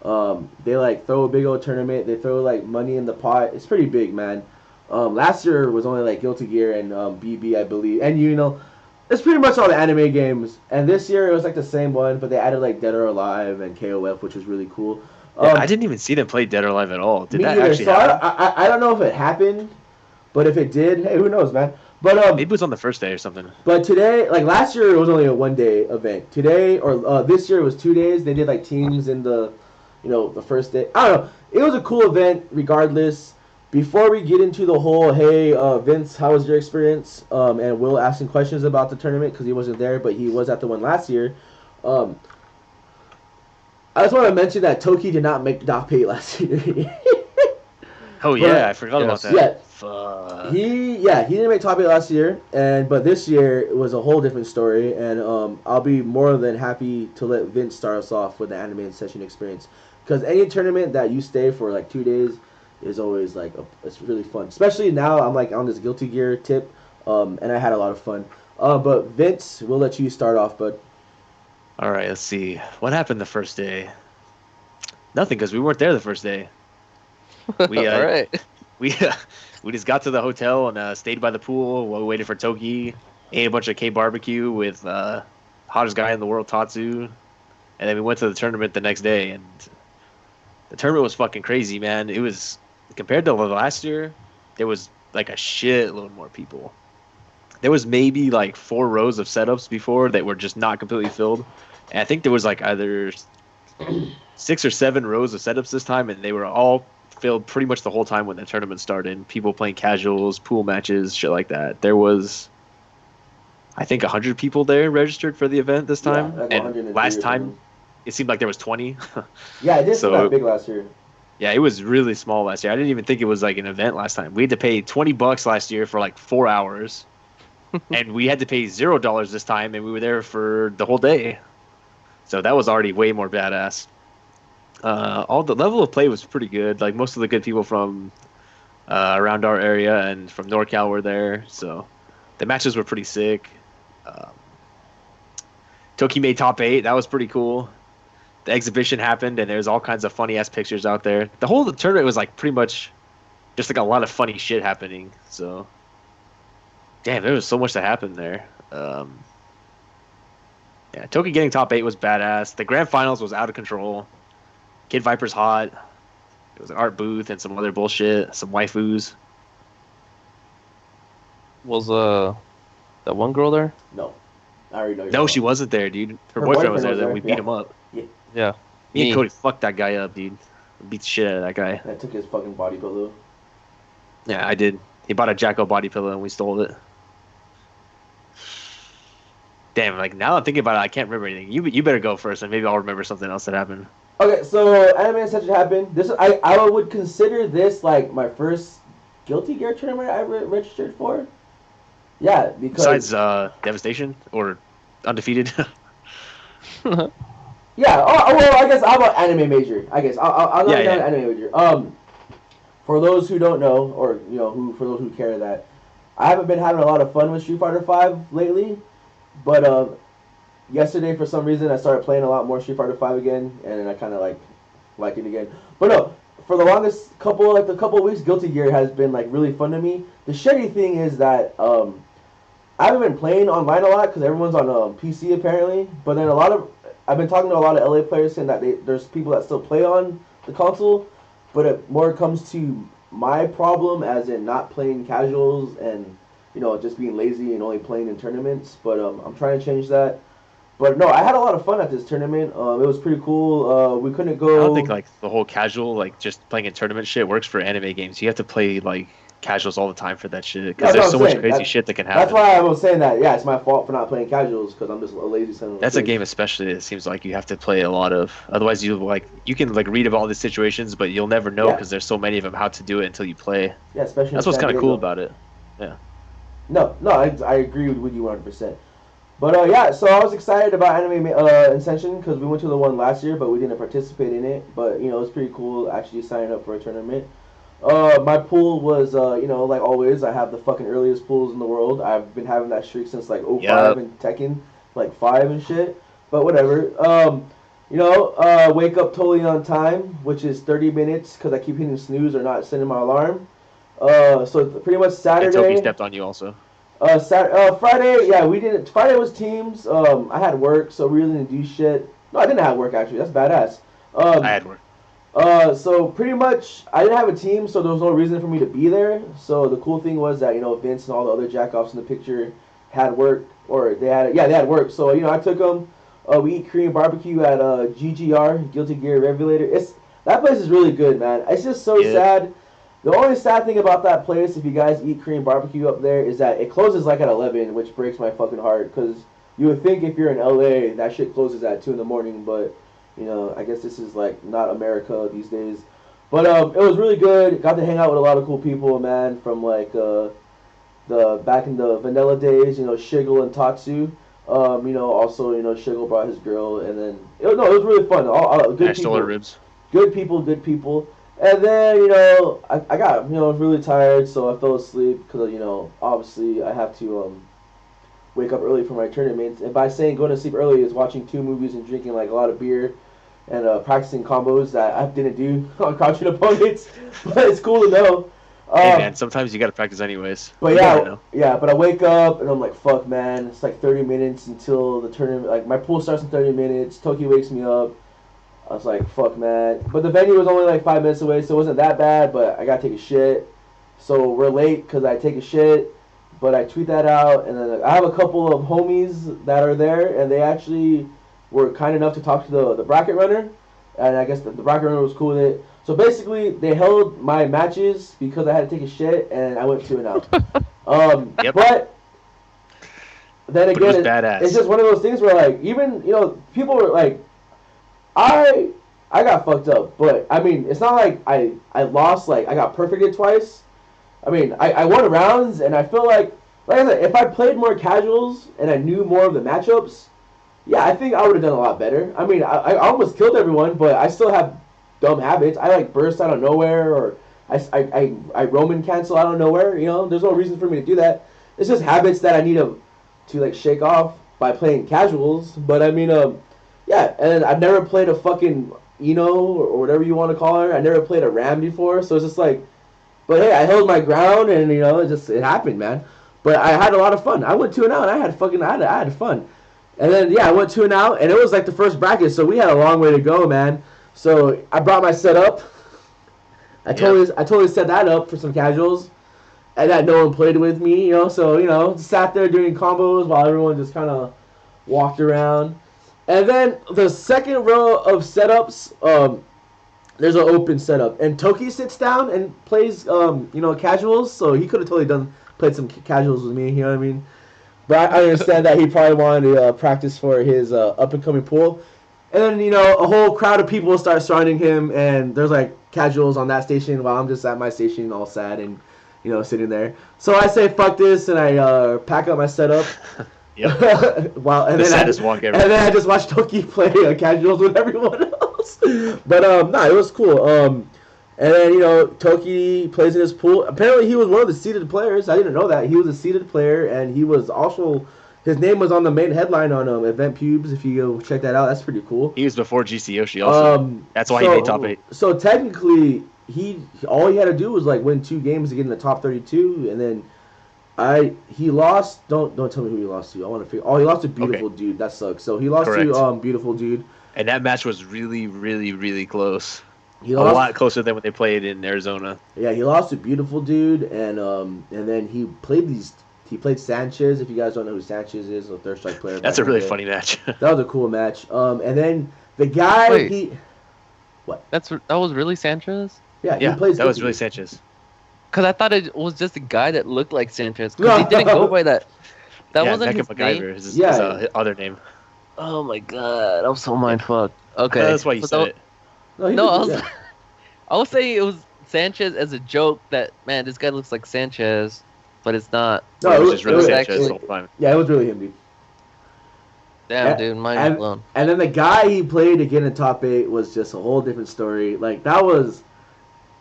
They like throw a big old tournament. They throw like money in the pot. It's pretty big, man. Last year was only like Guilty Gear and BB, I believe, and it's pretty much all the anime games. And this year it was like the same one, but they added like Dead or Alive and KOF, which was really cool. I didn't even see them play Dead or Alive at all. Did that actually happen? I don't know if it happened, but if it did, hey, who knows, man. But maybe it was on the first day or something. But today, like last year, it was only a 1-day event. Today or this year it was 2 days. They did like teams in the first day. I don't know. It was a cool event, regardless. Before we get into the whole, hey, Vince, how was your experience? And Will asking questions about the tournament because he wasn't there, but he was at the one last year. I just want to mention that Toki did not make Doc pay last year. Oh yeah, I forgot about that. Yeah, Fuck. he didn't make top 8 last year, but this year it was a whole different story, and I'll be more than happy to let Vince start us off with the Anime Session experience, because any tournament that you stay for like 2 days is always like it's really fun. Especially now I'm like on this Guilty Gear tip, and I had a lot of fun. But Vince, we'll let you start off, bud. All right, let's see. What happened the first day? Nothing, because we weren't there the first day. We all right. We just got to the hotel and stayed by the pool while we waited for Toki. Ate a bunch of K barbecue with hottest guy in the world, Tatsu, and then we went to the tournament the next day. And the tournament was fucking crazy, man. It was, compared to last year, there was like a shitload more people. There was maybe like 4 rows of setups before that were just not completely filled. And I think there was like either 6 or 7 rows of setups this time, and they were all filled pretty much the whole time when the tournament started. People playing casuals, pool matches, shit like that. There was, I think, 100 people there registered for the event this time. Yeah, and last time, it seemed like there was 20. Yeah, it did seem that big last year. Yeah, it was really small last year. I didn't even think it was like an event last time. We had to pay $20 last year for like 4 hours. And we had to pay $0 this time, and we were there for the whole day. So that was already way more badass. All the level of play was pretty good. Like most of the good people from around our area and from NorCal were there. So the matches were pretty sick. Toki made top 8. That was pretty cool. the exhibition happened, and there's all kinds of funny ass pictures out there. The whole tournament was like pretty much just like a lot of funny shit happening. So, damn, there was so much that happened there. Yeah, Toki getting top 8 was badass. The grand finals was out of control. Kid Viper's hot. It was an art booth and some other bullshit, some waifus. Was that one girl there? No. I already know. No, she wasn't there, dude. Her boyfriend was there. Then we beat him up. Yeah. Me and Cody fucked that guy up, dude. Beat the shit out of that guy. I took his fucking body pillow. Yeah, I did. He bought a Jacko body pillow and we stole it. Damn, like now I'm thinking about it, I can't remember anything. You better go first, and maybe I'll remember something else that happened. Okay, so Anime Ascension happened. I would consider this like my first Guilty Gear tournament I registered for. Yeah, because besides Devastation or Undefeated. yeah. Oh, well, I guess I'm an anime major. I guess I'll not an anime major. For those who don't know, or for those who care, that I haven't been having a lot of fun with Street Fighter V lately. But yesterday, for some reason, I started playing a lot more Street Fighter V again, and I kind of like it again. But no, for the longest couple of weeks, Guilty Gear has been like really fun to me. The shitty thing is that I haven't been playing online a lot because everyone's on PC apparently. But then I've been talking to a lot of LA players saying that there's people that still play on the console, but it more comes to my problem as in not playing casuals and just being lazy and only playing in tournaments. But I'm trying to change that. But no, I had a lot of fun at this tournament. It was pretty cool. We couldn't go. I don't think like the whole casual, like just playing in tournament shit works for anime games. You have to play like casuals all the time for that shit because there's so much crazy shit that can happen. That's why I was saying that. Yeah, it's my fault for not playing casuals because I'm just a lazy son of a That's a bitch. game especially. It seems like you have to play a lot of. Otherwise, you can read about all these situations, but you'll never know because there's so many of them how to do it until you play. Yeah, especially. That's what's kind of cool about it. Yeah. No, I agree with you 100%. But yeah, so I was excited about Anime Ascension because we went to the one last year, but we didn't participate in it. But it was pretty cool actually signing up for a tournament. My pool was like always, I have the fucking earliest pools in the world. I've been having that streak since like 05 and Tekken, like 5 and shit. But whatever. Wake up totally on time, which is 30 minutes because I keep hitting snooze or not setting my alarm. So pretty much Saturday. And Toby stepped on you also. Friday, yeah, we didn't. Friday was teams. I had work, so we really didn't do shit. No, I didn't have work actually. That's badass. I had work. So pretty much, I didn't have a team, so there was no reason for me to be there. So the cool thing was that Vince and all the other jackoffs in the picture had work, or they had work. So I took them. We eat Korean barbecue at GGR, Guilty Gear Revelator. That place is really good, man. It's just so sad. The only sad thing about that place, if you guys eat Korean barbecue up there, is that it closes like at 11, which breaks my fucking heart. Because you would think if you're in LA, that shit closes at 2 in the morning. But, I guess this is like not America these days. But it was really good. Got to hang out with a lot of cool people, man, from like the back in the vanilla days, Shiggle and Tatsu. Also, Shiggle brought his girl. And then, it was really fun. Good people. Stole her ribs. Good people. And then, I got, really tired, so I fell asleep because, obviously I have to wake up early for my tournament. And by saying going to sleep early is watching 2 movies and drinking, like, a lot of beer and practicing combos that I didn't do on crouching opponents. But it's cool to know. Hey, man, sometimes you got to practice anyways. But but I wake up and I'm like, fuck, man. It's like 30 minutes until the tournament. Like, my pool starts in 30 minutes. Toki wakes me up. I was like, fuck, man. But the venue was only like 5 minutes away, so it wasn't that bad, but I got to take a shit. So we're late because I take a shit, but I tweet that out, and then I have a couple of homies that are there, and they actually were kind enough to talk to the bracket runner, and I guess the bracket runner was cool with it. So basically, they held my matches because I had to take a shit, and I went 2 and out. But then again, it's just one of those things where, like, even, people were like, I got fucked up, but I mean, it's not like I lost, like I got perfected twice. I mean, I won rounds, and I feel like I said, if I played more casuals and I knew more of the matchups, yeah, I think I would have done a lot better. I mean, I almost killed everyone, but I still have dumb habits. I like burst out of nowhere, or I Roman cancel out of nowhere. There's no reason for me to do that. It's just habits that I need to like shake off by playing casuals. But I mean, Yeah, and I've never played a fucking or whatever you want to call her. I never played a Ram before, so it's just like, but hey, I held my ground, and it happened, man. But I had a lot of fun. I went 2-0, and I had fun. And then I went 2-0, and it was like the first bracket, so we had a long way to go, man. So I brought my setup. I totally set that up for some casuals, and that no one played with me, So sat there doing combos while everyone just kind of walked around. And then the second row of setups, there's an open setup, and Toki sits down and plays, casuals. So he could have totally played some casuals with me. You know what I mean? But I understand that he probably wanted to practice for his up and coming pool. And then a whole crowd of people start surrounding him, and there's like casuals on that station while I'm just at my station, all sad and sitting there. So I say fuck this, and I pack up my setup. Yep. Wow, and the then saddest walk ever. And then I just watched Toki play casuals with everyone else. But it was cool. And then Toki plays in his pool. Apparently, he was one of the seeded players. I didn't know that he was a seeded player, and he was also his name was on the main headline on Event Pubes. If you go check that out, that's pretty cool. He was before GC Yoshi also. That's why he made top 8. So technically, all he had to do was like win 2 games to get in the top 32, and then. He lost. Don't tell me who he lost to. I want to figure. Oh, he lost to Beautiful Dude. That sucks. So he lost to Beautiful Dude. And that match was really, really, really close. He lost, a lot closer than when they played in Arizona. Yeah, he lost to Beautiful Dude, and then he played He played Sanchez. If you guys don't know who Sanchez is, a third strike player. That's a really funny match. That was a cool match. And then the guy Wait. What? That was really Sanchez? Yeah, he plays. That was really Sanchez. Because I thought it was just a guy that looked like Sanchez. Because he didn't go by that. That wasn't his name. Is his other name. Oh my god, I'm so mindfucked. Okay. That's why you said it. I was saying it was Sanchez as a joke that, man, this guy looks like Sanchez, but it's not. No, it was just really Sanchez the whole time. Yeah, it was really him, dude. Damn, dude, mind blown. And then the guy he played to get in top 8 was just a whole different story. Like, that was...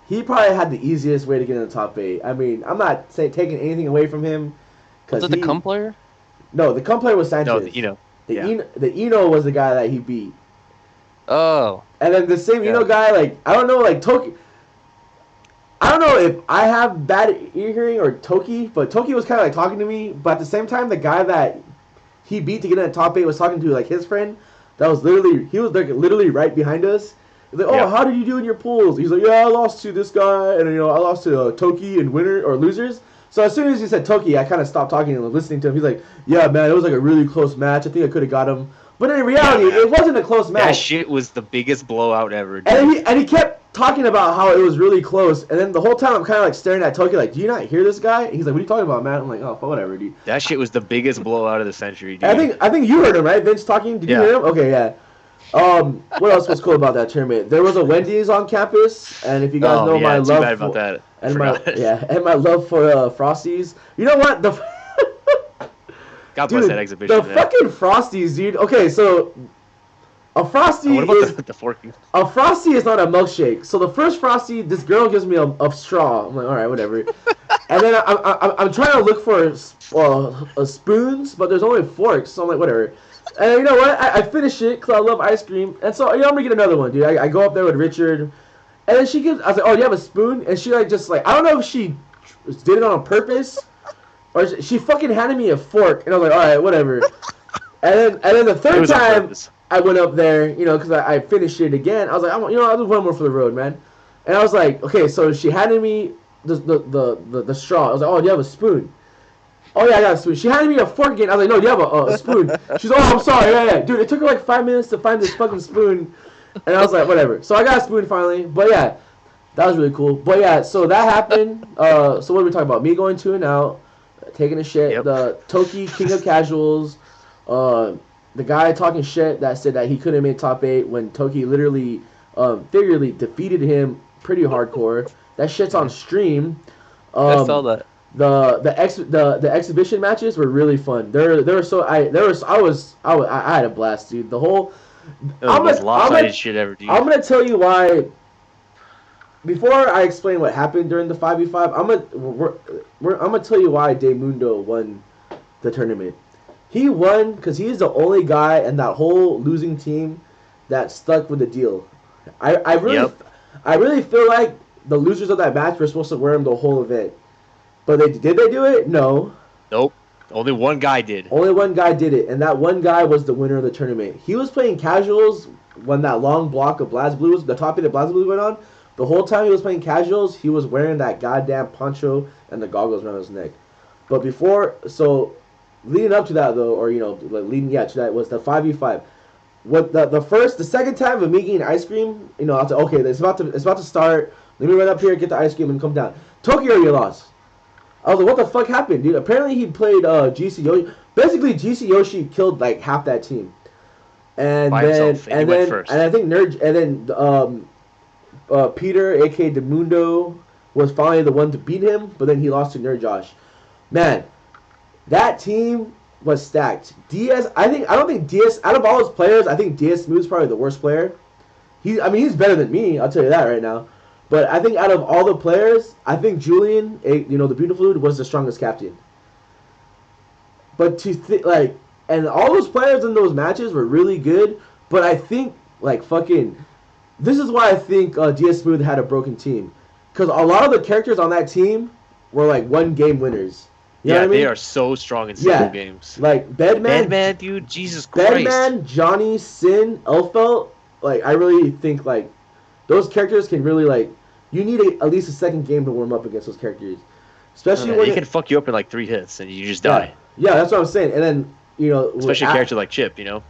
He probably had the easiest way to get in the top 8. I mean, I'm not taking anything away from him. Was it the cum player? No, the cum player was Sanchez. No, the Eno. The Eno was the guy that he beat. Oh. And then the same Eno guy, like, I don't know, like, Toki... I don't know if I have bad ear hearing or Toki, but Toki was kind of, like, talking to me. But at the same time, the guy that he beat to get in the top 8 was talking to, like, his friend. That was literally... He was, like, literally right behind us. He's like, how did you do in your pools? He's like, I lost to this guy, and I lost to Toki in winner or losers. So as soon as he said Toki, I kind of stopped talking and listening to him. He's like, yeah, man, it was like a really close match. I think I could have got him, but in reality, it wasn't a close match. That shit was the biggest blowout ever. Dude. And he kept talking about how it was really close, and then the whole time I'm kind of like staring at Toki, like, do you not hear this guy? And he's like, what are you talking about, man? I'm like, oh, whatever, dude. That shit was the biggest blowout of the century, dude. I think you heard him, right? Vince talking. Did you hear him? Okay, yeah. What else was cool about that tournament? There was a Wendy's on campus, and if you guys know my love bad about that. And my love for Frosties. You know what? God bless that exhibition. The fucking Frosties, dude. Okay, so a Frosty what about the forking? A Frosty is not a milkshake. So the first Frosty, this girl gives me a straw. I'm like, all right, whatever. And then I'm trying to look for spoons, but there's only forks. So I'm like, whatever. And you know what? I finished it because I love ice cream. And so I'm going to get another one, dude. I go up there with Richard. And then she gives... I was like, oh, do you have a spoon? And she, I don't know if she did it on purpose. Or she fucking handed me a fork. And I was like, all right, whatever. And then the third time I went up there, because I finished it again. I was like, I'll do one more for the road, man. And I was like, okay, so she handed me the straw. I was like, oh, do you have a spoon? Oh, yeah, I got a spoon. She handed me a fork again. I was like, no, do you have a spoon? She's like, oh, I'm sorry. Yeah. Dude, it took her like 5 minutes to find this fucking spoon. And I was like, whatever. So I got a spoon finally. But yeah, that was really cool. But yeah, so that happened. So what are we talking about? Me going 2-0, taking a shit. Yep. The Toki King of Casuals. The guy talking shit that said that he couldn't have made top 8 when Toki literally, figuratively defeated him pretty hardcore. That shit's on stream. I saw that. The exhibition matches were really fun. I had a blast, dude. The whole shit ever, dude. I'm gonna tell you why. Before I explain what happened during the 5v5, I'm gonna tell you why Mundo won the tournament. He won because he's the only guy in that whole losing team that stuck with the deal. I really, Yep. I really feel like the losers of that match were supposed to wear him the whole event. But did they do it? No. Nope. Only one guy did. Only one guy did it, and that one guy was the winner of the tournament. He was playing casuals when that long block of BlazBlues, the top of the BlazBlues went on. The whole time he was playing casuals, he was wearing that goddamn poncho and the goggles around his neck. But leading up to that though, or to that was the 5v5. What the second time of me eating ice cream, I was like, okay, it's about to start. Let me run up here, get the ice cream, and come down. Tokyo, you lost. I was like, what the fuck happened, dude? Apparently he played GC Yoshi. Basically, GC Yoshi killed like half that team. And By then himself, and he went first. and I think Peter, aka Demundo, was finally the one to beat him, but then he lost to Nerd Josh. Man, that team was stacked. I don't think DS out of all those players, I think DS Smooth's probably the worst player. He's better than me, I'll tell you that right now. But I think out of all the players, I think Julian, the Beautiful Dude, was the strongest captain. But and all those players in those matches were really good. But I think this is why I think DS Smooth had a broken team, because a lot of the characters on that team were like 1-game winners. You know what I mean? They are so strong in single games. Like Bedman, dude, Jesus Christ. Bedman, Johnny, Sin, Elfelt. Like I really think those characters can really you need at least a second game to warm up against those characters, especially when they can fuck you up in like 3 hits and you just die. Yeah, that's what I'm saying. And then especially a character like Chip, But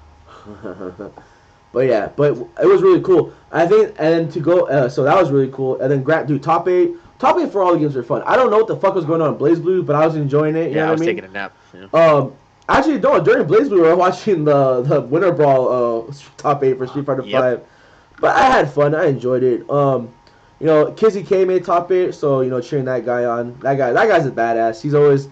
it was really cool. I think, and then to go, so that was really cool. And then top eight for all the games were fun. I don't know what the fuck was going on in BlazBlue, but I was enjoying it. You know I was what I mean? taking a nap. Actually, no. During BlazBlue, we were watching the Winter Brawl top 8 for Street Fighter 5. But I had fun. I enjoyed it. Kizzy K made top 8, so cheering that guy on. That guy's a badass. He's always,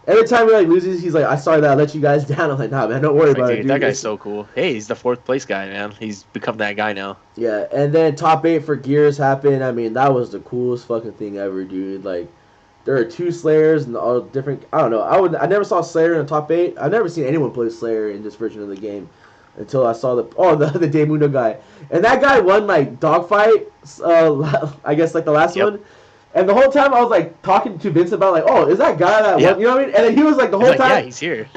every time he loses, he's like, "I sorry that I let you guys down." I'm like, "Nah, man, don't worry about it, dude." That guy's so cool. Hey, he's the 4th place guy, man. He's become that guy now. Yeah, and then top 8 for Gears happened. I mean, that was the coolest fucking thing ever, dude. There are 2 Slayers and all different. I don't know. I never saw Slayer in the top 8. I've never seen anyone play Slayer in this version of the game until I saw the Demundo guy, and that guy won dogfight. I guess the last one. And the whole time I was talking to Vince about oh, is that guy that won? You know what I mean? And then he was the whole time. Yeah, he's here.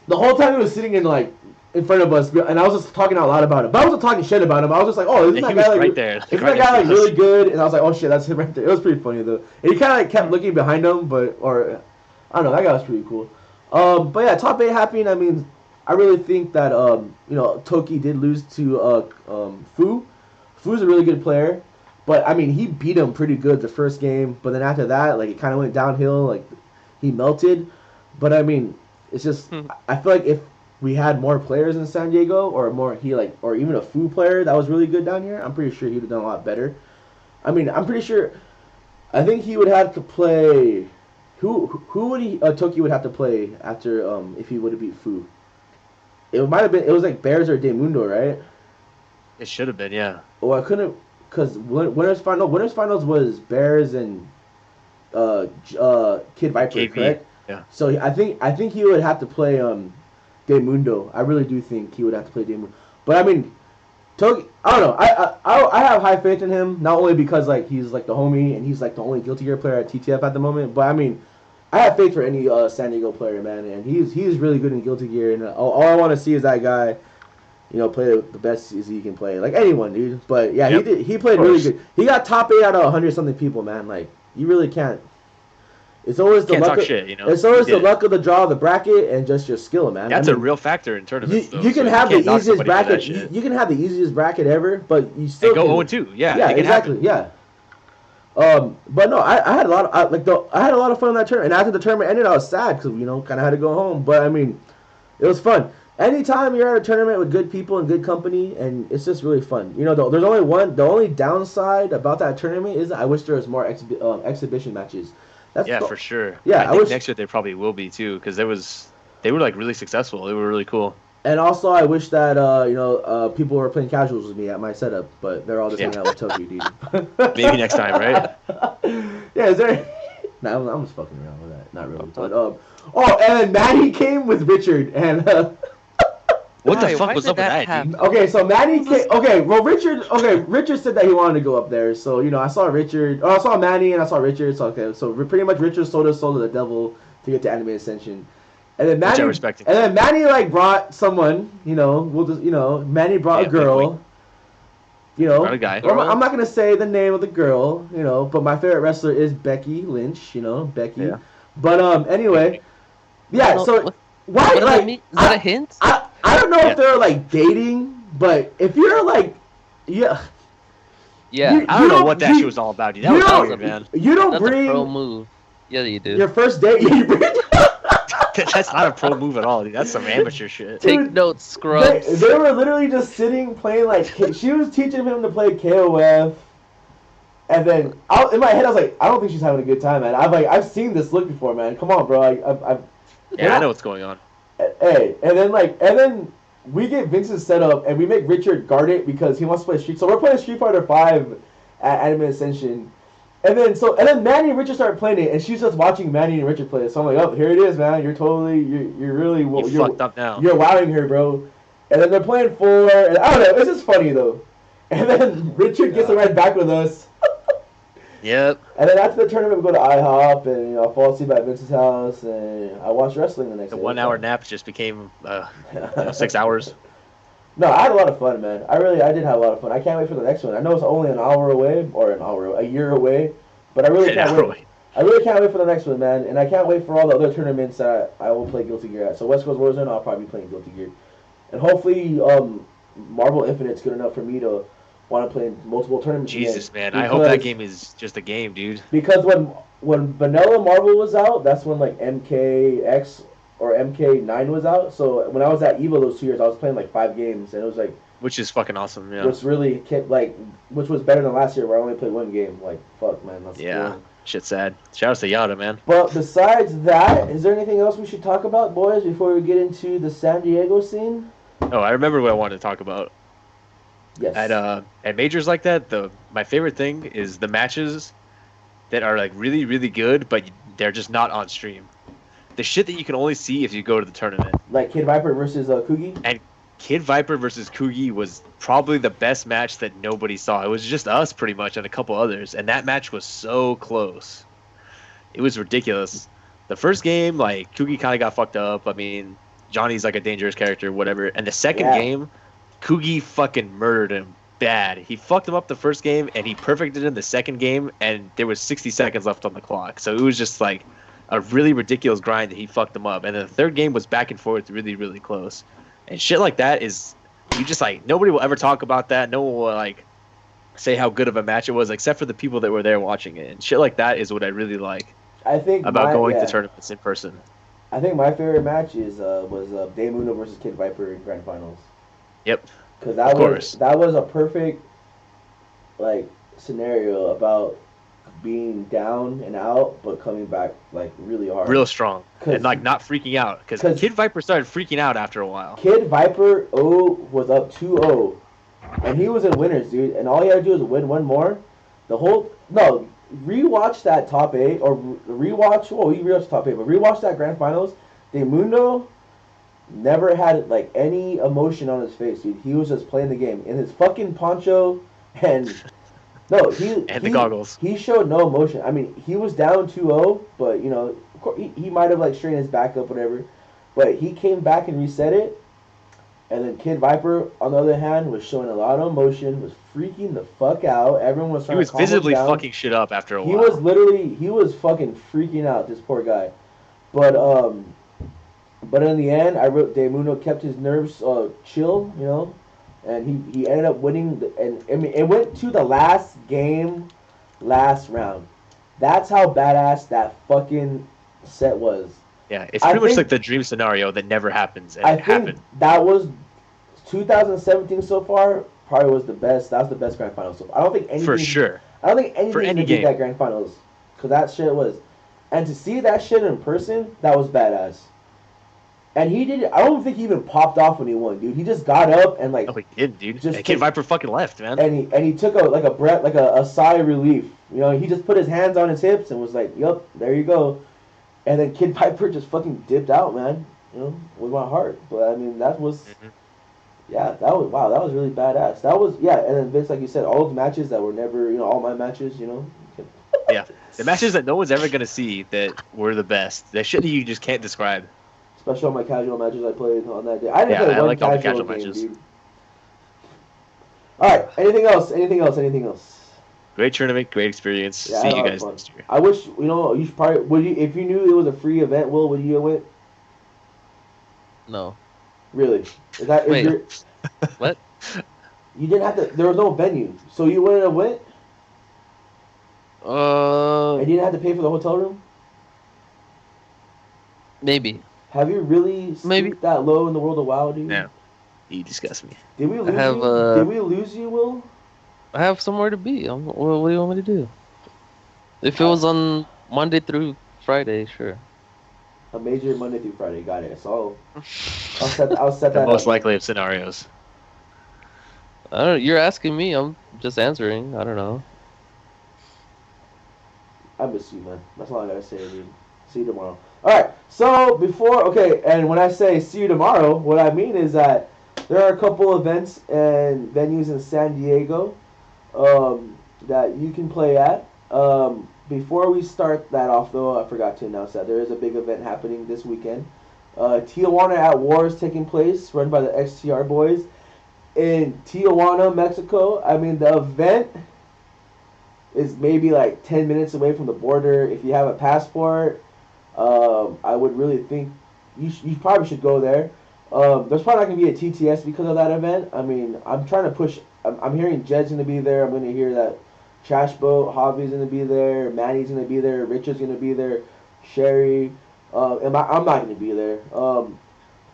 The whole time he was sitting in front of us, and I was just talking out loud about it. But I wasn't talking shit about him. I was just like, "Oh, isn't that guy right there? Isn't that guy really good?" And I was like, "Oh shit, that's him right there." It was pretty funny though. And he kind of kept looking behind him, I don't know. That guy was pretty cool. But yeah, top 8 happening. I mean, I really think that Toki did lose to Fu. Fu's a really good player, but I mean he beat him pretty good the first game. But then after that, it kind of went downhill. He melted. But I mean, it's just I feel like if we had more players in San Diego, or or even a Fu player that was really good down here, I'm pretty sure he would have done a lot better. I mean, I'm pretty sure. I think he would have to play. Who would Toki would have to play after if he would have beat Fu? It might have been. It was Bears or Demundo, right? It should have been, yeah. Well, I couldn't, because winners finals was Bears and Kid Viper, KP. correct? Yeah. So I think he would have to play Demundo. I really do think he would have to play Demundo. But I mean, Toki, I don't know. I have high faith in him, not only because he's the homie and he's the only Guilty Gear player at TTF at the moment, but I mean, I have faith for any San Diego player, man, and he's really good in Guilty Gear, and all I want to see is that guy, play the best as he can play, anyone, dude. But yeah, he played really good. He got top 8 out of 100 something people, man. You really can't. It's always the luck. It's always the luck of the draw of the bracket and just your skill, man. That's a real factor in tournaments. You can have the easiest bracket. You can have the easiest bracket ever, but you still go 0-2. Yeah, yeah, exactly. Yeah. But no, I had a lot of I had a lot of fun in that tournament. And after the tournament ended, I was sad because kind of had to go home. But I mean, it was fun. Anytime you're at a tournament with good people and good company, and it's just really fun. There's only one. The only downside about that tournament is I wish there was more exhibition matches. For sure. Yeah, I think next year they probably will be too, because they were really successful. They were really cool. And also, I wish that people were playing casuals with me at my setup, but they're all just hanging out with Toki, dude. Maybe next time, right? Yeah, is there? Nah, I'm just fucking around with that. Not really. But Oh, and then Manny came with Richard, and What the Why? fuck Why was did up with that that, happen? dude? okay, so Manny came. Okay, well Richard said that he wanted to go up there. So I saw Richard. Oh, I saw Manny and I saw Richard. So okay, so pretty much Richard sold his soul to the devil to get to Anime Ascension, and then Which I Manny respect. and then Manny like brought someone. We'll just Manny brought Yeah, a girl. wink, Brought a guy. I'm not gonna say the name of the girl. But my favorite wrestler is Becky Lynch. Becky. Yeah. But anyway, yeah. What- So what- why What does like that mean? Is that a hint? I don't know Yeah. if they're like dating, but if you're like, yeah, Yeah, You- I don't know what that you- shit was all about, dude. That you was don't- weird, man. you don't that's a pro bring move. Yeah, you do. your first date. You bring, That's not a pro move at all, dude. That's some amateur shit. Take Dude, notes, scrubs. they were literally just sitting playing like she was teaching him to play KOF, and then in my head I was like, I don't think she's having a good time, man. I've seen this look before, man. Come on, bro. I've Yeah, I know what's going on. Hey, and then we get Vince's setup and we make Richard guard it because he wants to play Street. So we're playing Street Fighter 5 at Anime Ascension. And then Manny and Richard started playing it and she's just watching Manny and Richard play it. So I'm like, oh, here it is, man. You're really You fucked up now. You're wowing her, bro. And then they're playing 4 and I don't know, it's just funny though. And then Richard gets right back with us. Yep. And then after the tournament, we go to IHOP, and I fall asleep at Vince's house, and I watch wrestling the next The day. 1 hour nap just became 6 hours. No, I had a lot of fun, man. I did have a lot of fun. I can't wait for the next one. I know it's only an hour away, or a year away, but I really An can't hour wait. away. I really can't wait for the next one, man. And I can't wait for all the other tournaments that I will play Guilty Gear at. So West Coast Warzone, I'll probably be playing Guilty Gear, and hopefully, Marvel Infinite's good enough for me to want to play in multiple tournaments. Jesus, again. man. I hope that game is just a game, dude. Because when Vanilla Marvel was out, that's when like MKX or MK9 was out. So when I was at Evo those 2 years, I was playing like 5 games, and it was like, Which is fucking awesome, yeah. which really kept which was better than last year where I only played 1 game. Like fuck, man, that's Yeah. cool. Shit's sad. Shout out to Yada, man. But besides that, is there anything else we should talk about, boys, before we get into the San Diego scene? Oh, I remember what I wanted to talk about. Yes. At majors like that, my favorite thing is the matches that are like really, really good, but they're just not on stream. The shit that you can only see if you go to the tournament. Like Kid Viper versus Kugi. And Kid Viper versus Kugi was probably the best match that nobody saw. It was just us pretty much and a couple others, and that match was so close. It was ridiculous. The first game, like Kugi kind of got fucked up. I mean, Johnny's like a dangerous character, whatever. And the second game, Kugi fucking murdered him bad. He fucked him up the first game, and he perfected him the second game, and there was 60 seconds left on the clock. So it was just like a really ridiculous grind that he fucked him up. And then the third game was back and forth, really, really close. And shit like that is, you just like, nobody will ever talk about that. No one will like say how good of a match it was, except for the people that were there watching it. And shit like that is what I really like about going to tournaments in person. I think my favorite match was Daemuno versus Kid Viper in Grand Finals. Yep. Because that was a perfect like scenario about being down and out, but coming back like really hard, real strong, and like not freaking out. Because Kid Viper started freaking out after a while. Kid Viper was up 2-0, and he was in winners, dude. And all he had to do was win one more. Rewatch that top 8 or rewatch. Well, he rewatched top 8, but rewatch that Grand Finals. Mundo never had like any emotion on his face, dude. He was just playing the game in his fucking poncho and the goggles. He showed no emotion. I mean, he was down 2-0, but of course, he might have like strained his back up, whatever. But he came back and reset it. And then Kid Viper, on the other hand, was showing a lot of emotion, was freaking the fuck out. Everyone was trying to calm him down. He was visibly fucking shit up after a while. He was fucking freaking out, this poor guy. But in the end, Daemuno kept his nerves chill, and he ended up winning. And I mean, it went to the last game, last round. That's how badass that fucking set was. Yeah, it's pretty much like the dream scenario that never happens, and it happened. Think that was 2017 so far. Probably was the best. That was the best Grand Finals. So I don't think anything. For sure. I don't think anything for any can game. beat that Grand Finals, because that shit was, and to see that shit in person, that was badass. And he did. I don't think he even popped off when he won, dude. He just got up and like. Oh, he did, dude. Kid Viper fucking left, man. And he took a breath, like a sigh of relief. He just put his hands on his hips and was like, "Yup, there you go." And then Kid Piper just fucking dipped out, man. You know, with my heart. But I mean, that was, yeah, that was wow. That was really badass. That was yeah. And then Vince, like you said, all the matches that were never, all my matches, Yeah, the matches that no one's ever gonna see that were the best. That shit you just can't describe. Especially all my casual matches I played on that day. I didn't play I one liked all the casual casual game, matches. dude. All right. Anything else? Anything else? Anything else? Great tournament, great experience. Yeah, I See had you a lot of guys fun. next year. I wish you should probably would you if you knew it was a free event. Will would you have went? No. Really? Is that is Wait. your? What? You didn't have to. There was no venue, so you wouldn't have went, and you didn't have to pay for the hotel room. Maybe. Have you really Maybe. stooped that low in the world of WoW, dude? No, you disgust me. Did we lose have, you? Did we lose you, Will? I have somewhere to be. What do you want me to do? If it was on Monday through Friday, sure. A major Monday through Friday. Got it. So I'll set The that most up. likely of scenarios. I don't. You're asking me. I'm just answering. I don't know. I miss you, man. That's all I gotta say, dude. See you tomorrow. All right. So and when I say see you tomorrow, what I mean is that there are a couple events and venues in San Diego that you can play at. Before we start that off, though, I forgot to announce that there is a big event happening this weekend. Tijuana at War is taking place, run by the XTR boys in Tijuana, Mexico. I mean, the event is maybe like 10 minutes away from the border. If you have a passport, I would really think you probably should go there. There's probably not going to be a TTS because of that event. I mean, I'm trying to push. I'm hearing Jed's going to be there. I'm going to hear that Trash Boat, Hobby's going to be there. Manny's going to be there. Richard's going to be there. Sherry. I'm not going to be there.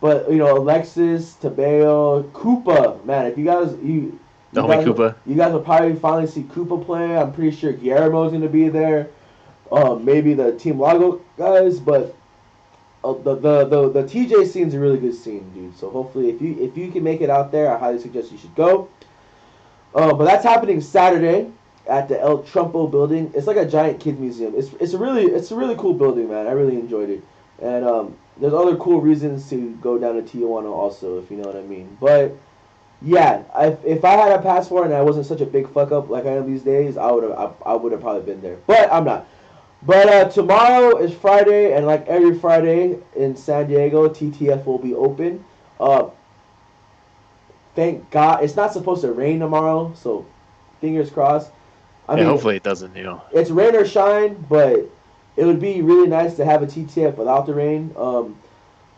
But, Alexis, Tabeo, Koopa. Man, if you guys... The homie Koopa. You guys will probably finally see Koopa play. I'm pretty sure Guillermo's going to be there. Maybe the Team Lago guys, but the TJ scene's a really good scene, dude. So hopefully, if you can make it out there, I highly suggest you should go. But that's happening Saturday at the El Trumpo building. It's like a giant kid museum. It's a really cool building, man. I really enjoyed it, and there's other cool reasons to go down to Tijuana also, if you know what I mean. But yeah, if I had a passport and I wasn't such a big fuck up like I am these days, I would have probably been there. But I'm not. But tomorrow is Friday, and like every Friday in San Diego, TTF will be open. Thank God it's not supposed to rain tomorrow, so fingers crossed. I mean, Hopefully it doesn't. It's rain or shine, but it would be really nice to have a TTF without the rain.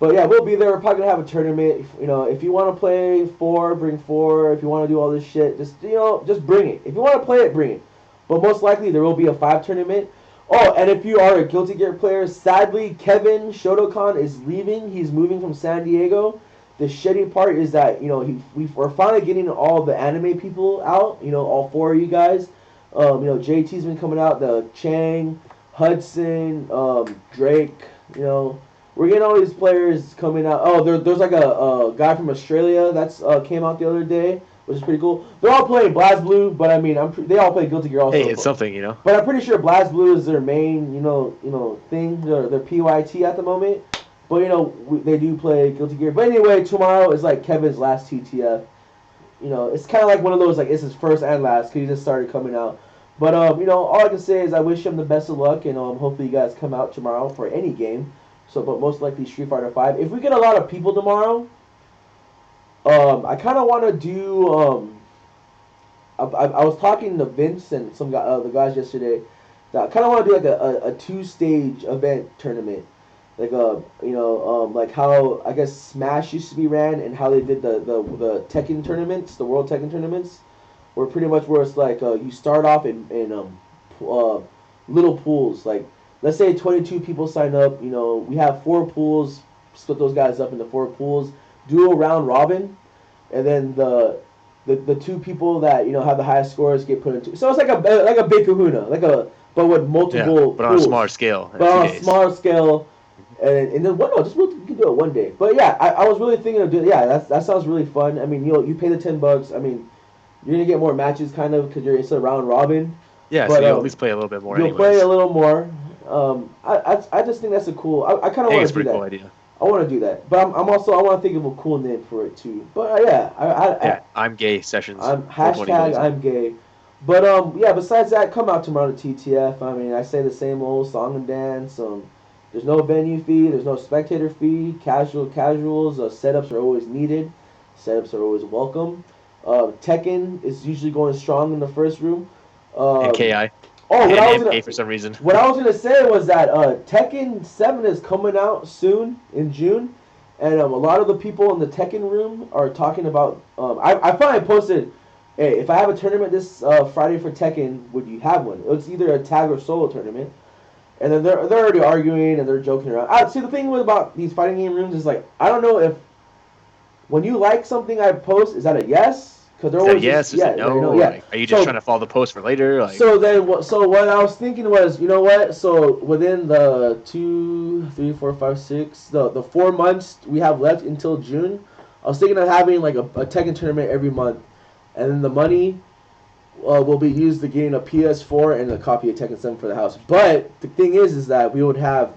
But yeah, we'll be there. We're probably gonna have a tournament. If you want to play 4, bring 4. If you want to do all this shit, just bring it. If you want to play it, bring it. But most likely there will be a 5 tournament. Oh, and if you are a Guilty Gear player, sadly Kevin Shotokan is leaving. He's moving from San Diego. The shitty part is that we're finally getting all the anime people out. All 4 of you guys. JT's been coming out. The Chang, Hudson, Drake. We're getting all these players coming out. Oh, there's like a guy from Australia that's came out the other day, which is pretty cool. They're all playing BlazBlue, but I mean, they all play Guilty Gear also. Hey, it's something. But I'm pretty sure BlazBlue is their main, thing, their PYT at the moment. But they do play Guilty Gear. But anyway, tomorrow is like Kevin's last TTF. It's kind of like one of those, like, it's his first and last because he just started coming out. But all I can say is I wish him the best of luck, and hopefully you guys come out tomorrow for any game. But most likely Street Fighter 5. If we get a lot of people tomorrow, I kind of want to do. I was talking to Vince and some the guys yesterday. That I kind of want to do like a 2-stage event tournament, like like how I guess Smash used to be ran and how they did the Tekken tournaments, the World Tekken tournaments, where it's like you start off in little pools like. Let's say 22 people sign up. We have 4 pools. Split those guys up into 4 pools. Do a round robin, and then the 2 people that have the highest scores get put into. So it's like a big Kahuna, but with multiple. But on a smaller scale. But on a smaller scale, and then you can do it one day. But yeah, I was really thinking of doing. Yeah, that sounds really fun. I mean, you pay the $10. I mean, you're gonna get more matches kind of because it's a round robin. Yeah, but, so you'll at least play a little bit more. You'll play a little more. I just think that's a cool. I kind I of think want it's a to do pretty cool that. idea. I want to do that, but I'm also I want to think of a cool name for it too. But yeah, Yeah, I'm gay sessions. I'm 420 hashtag blazing. I'm gay. But yeah, besides that, come out tomorrow to TTF. I mean, I say the same old song and dance. There's no venue fee. There's no spectator fee. Casuals. Setups are always needed. Setups are always welcome. Tekken is usually going strong in the first room. And Um, KI oh, and MK for some reason. what I was gonna say was that Tekken 7 is coming out soon in June, and a lot of the people in the Tekken room are talking about. I finally posted, hey, if I have a tournament this Friday for Tekken, would you have one? It's either a tag or solo tournament, and then they're already arguing and they're joking around. See, the thing about these fighting game rooms is like I don't know if when you like something I post, is that a yes? Because they're Is that a always yes? just Is it yeah, no? no, Or yeah. like, are you just So trying to follow the post for later? Like, so what I was thinking was, you know what? So within the 2, 3, 4, 5, 6, the 4 months we have left until June, I was thinking of having like a Tekken tournament every month, and then the money will be used to getting a PS4 and a copy of Tekken 7 for the house. But the thing is that we would have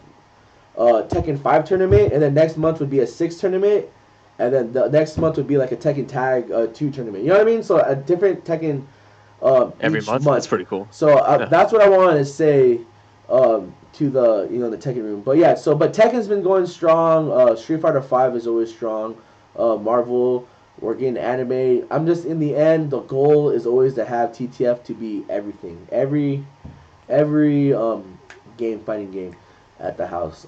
Tekken 5 tournament, and then next month would be a 6 tournament, and then the next month would be like a Tekken Tag 2 tournament. You know what I mean? So a different Tekken every each month? That's month. pretty cool. So Yeah. that's what I wanted to say to the the Tekken room. But yeah, but Tekken's been going strong. Street Fighter 5 is always strong. Marvel, we're getting anime. I'm just in the end. The goal is always to have TTF to be everything. Every game fighting game at the house.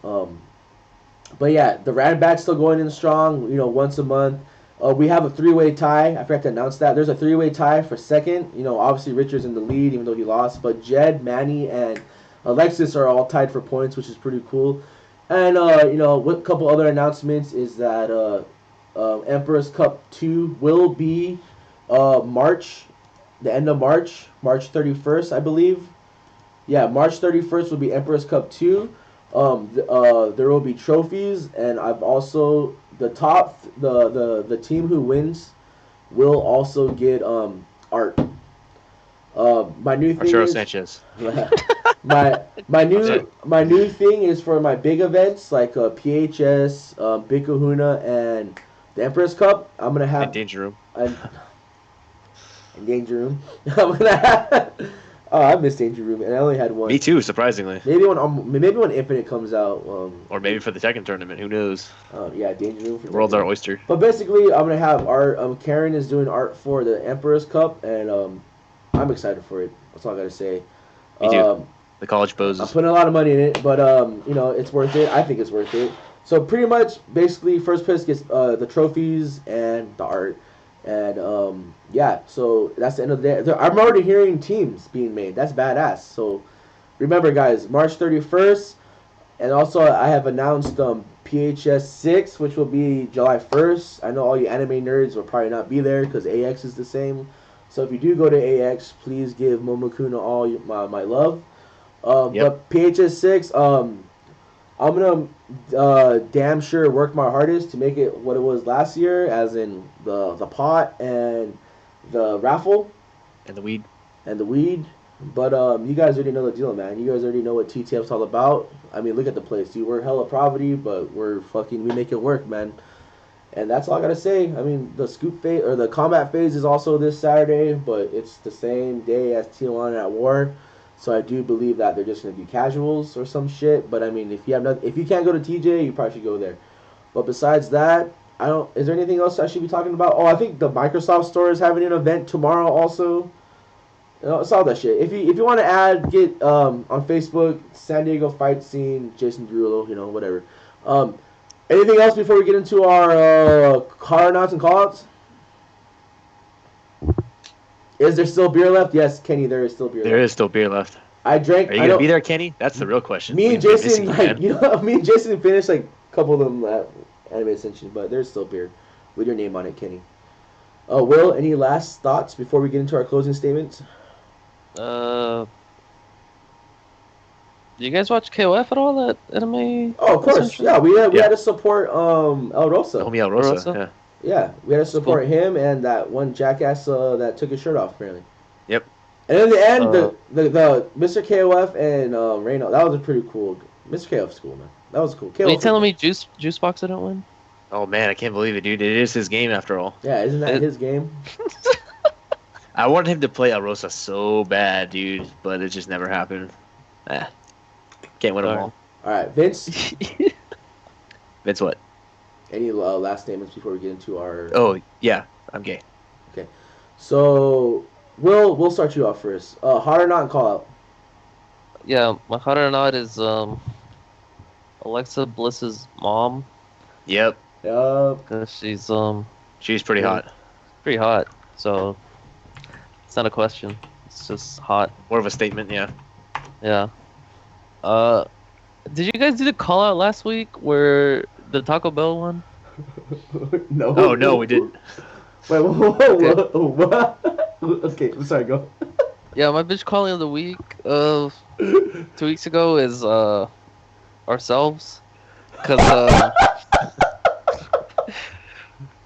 But yeah, the Rad Bat's still going in strong. Once a month. We have a three-way tie. I forgot to announce that. There's a three-way tie for second. Obviously Richard's in the lead, even though he lost. But Jed, Manny, and Alexis are all tied for points, which is pretty cool. And what couple other announcements is that Emperor's Cup 2 will be March, the end of March, March 31st, I believe. Yeah, March 31st will be Emperor's Cup 2. There will be trophies, and I've also the team who wins will also get art. My new thing Arturo is Sanchez. my new thing is for my big events like PHS, Big Kahuna, and the Empress Cup. I'm gonna In have Danger Room. in Danger Room. I'm gonna have. Oh, I miss Danger Room, and I only had one. Me too, surprisingly. Maybe when Infinite comes out. Or maybe for the Tekken tournament. Who knows? Yeah, Danger Room. The world's our oyster. But basically, I'm gonna have art. Karen is doing art for the Emperor's Cup, and I'm excited for it. That's all I gotta say. Me too. The college I'm poses. putting a lot of money in it, but it's worth it. I think it's worth it. So pretty much, basically, first place gets the trophies and the art, and yeah. So that's the end of the day. I'm already hearing teams being made. That's badass. So remember, guys, March 31st, and also I have announced PHS 6, which will be July 1st. I know all you anime nerds will probably not be there because AX is the same. So if you do go to AX, please give Momokuna all my love. Yep. But PHS 6, I'm gonna damn sure work my hardest to make it what it was last year, as in the pot and the raffle And the weed. and the weed. But you guys already know the deal, man. You guys already know what TTF's all about. I mean, look at the place, dude. We're hella poverty, but we make it work, man. And that's all I gotta say. I mean, the scoop phase or the combat phase is also this Saturday, but it's the same day as Tijuana at War. So I do believe that they're just gonna be casuals or some shit. But I mean, if you can't go to TJ, you probably should go there. But besides that, I don't. Is there anything else I should be talking about? Oh, I think the Microsoft Store is having an event tomorrow also. It's all that shit. If you want to get on Facebook, San Diego Fight Scene, Jason Derulo, whatever. Anything else before we get into our car knots and callouts? Is there still beer left? Yes, Kenny, there is still beer left. There is still beer left. I drank. Are you gonna be there, Kenny? That's the real question. Me and We've been Jason, missing you, man. me and Jason finished like a couple of them at Anime Ascension, but there's still beer with your name on it, Kenny. Will, any last thoughts before we get into our closing statements? Do you guys watch KOF at all? That anime? Oh, of course. Ascension? Yeah, we had Yeah. to support El Rosa. Homie El Rosa. Rosa? Yeah. Yeah, we had to support cool. him and that one jackass that took his shirt off, apparently. Yep. And in the end, Uh, the Mr. KOF and Reyno, that was a pretty cool. Mr. KOF's cool, man. That was cool. Are you KOF telling me Juice Box didn't win? Oh man, I can't believe it, dude. It is his game after all. Yeah, isn't that It- his game? I wanted him to play Arosa so bad, dude, but it just never happened. Can't win them Sorry. all. All right, Vince. Vince, what? Any last statements before we get into our? Oh yeah, I'm gay. So we'll start you off first. Hot or not, and call out. Yeah, my hot or not is Alexa Bliss's mom, Yep, Yup. because she's pretty Yeah. hot. pretty hot. So it's not a question. It's just hot. More of a statement, yeah. Yeah. Did you guys do the call out last week where the Taco Bell one? No. Oh no, we didn't. Wait, what? Okay, I'm sorry. Go. Yeah, my bitch calling of the week of 2 weeks ago is ourselves, cause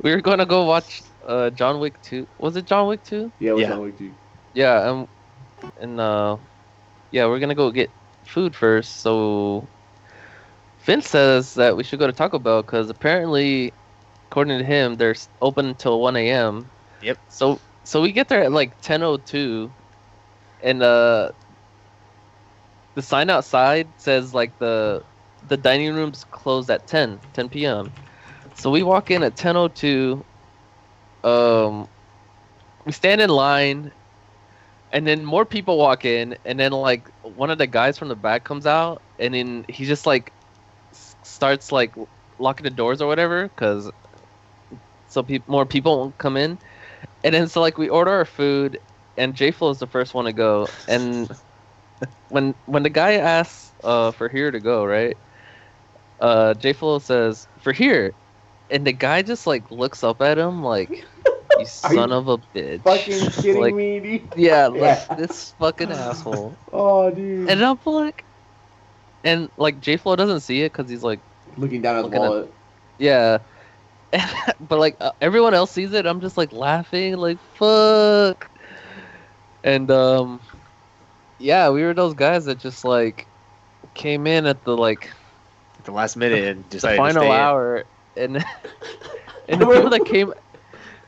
we were gonna go watch John Wick 2. Was it John Wick 2? Yeah, what's Yeah. wrong with you? Yeah, and yeah, we're gonna go get food first. So Vince says that we should go to Taco Bell because apparently, according to him, they're open until 1 a.m. Yep. So we get there at like 10:02, and the sign outside says like the dining room's closed at 10 p.m. So we walk in at 10:02. We stand in line, and then more people walk in, and then like one of the guys from the back comes out, and then he just like starts like locking the doors or whatever, cause so more people won't come in, and then so like we order our food, and J Flo is the first one to go, and when the guy asks for here to go, right? J Flo says for here, and the guy just like looks up at him like, you son of a bitch. Fucking kidding Like, me, dude? Yeah, like Yeah. this fucking asshole. Oh, dude. And I'm like, and like J Flo doesn't see it because he's like, Looking down at his looking at- wallet. yeah. But like everyone else sees it, I'm just like laughing, like fuck. And yeah, we were those guys that just like came in at the like At the last minute and the decided to final stay in. hour, and and the people that came,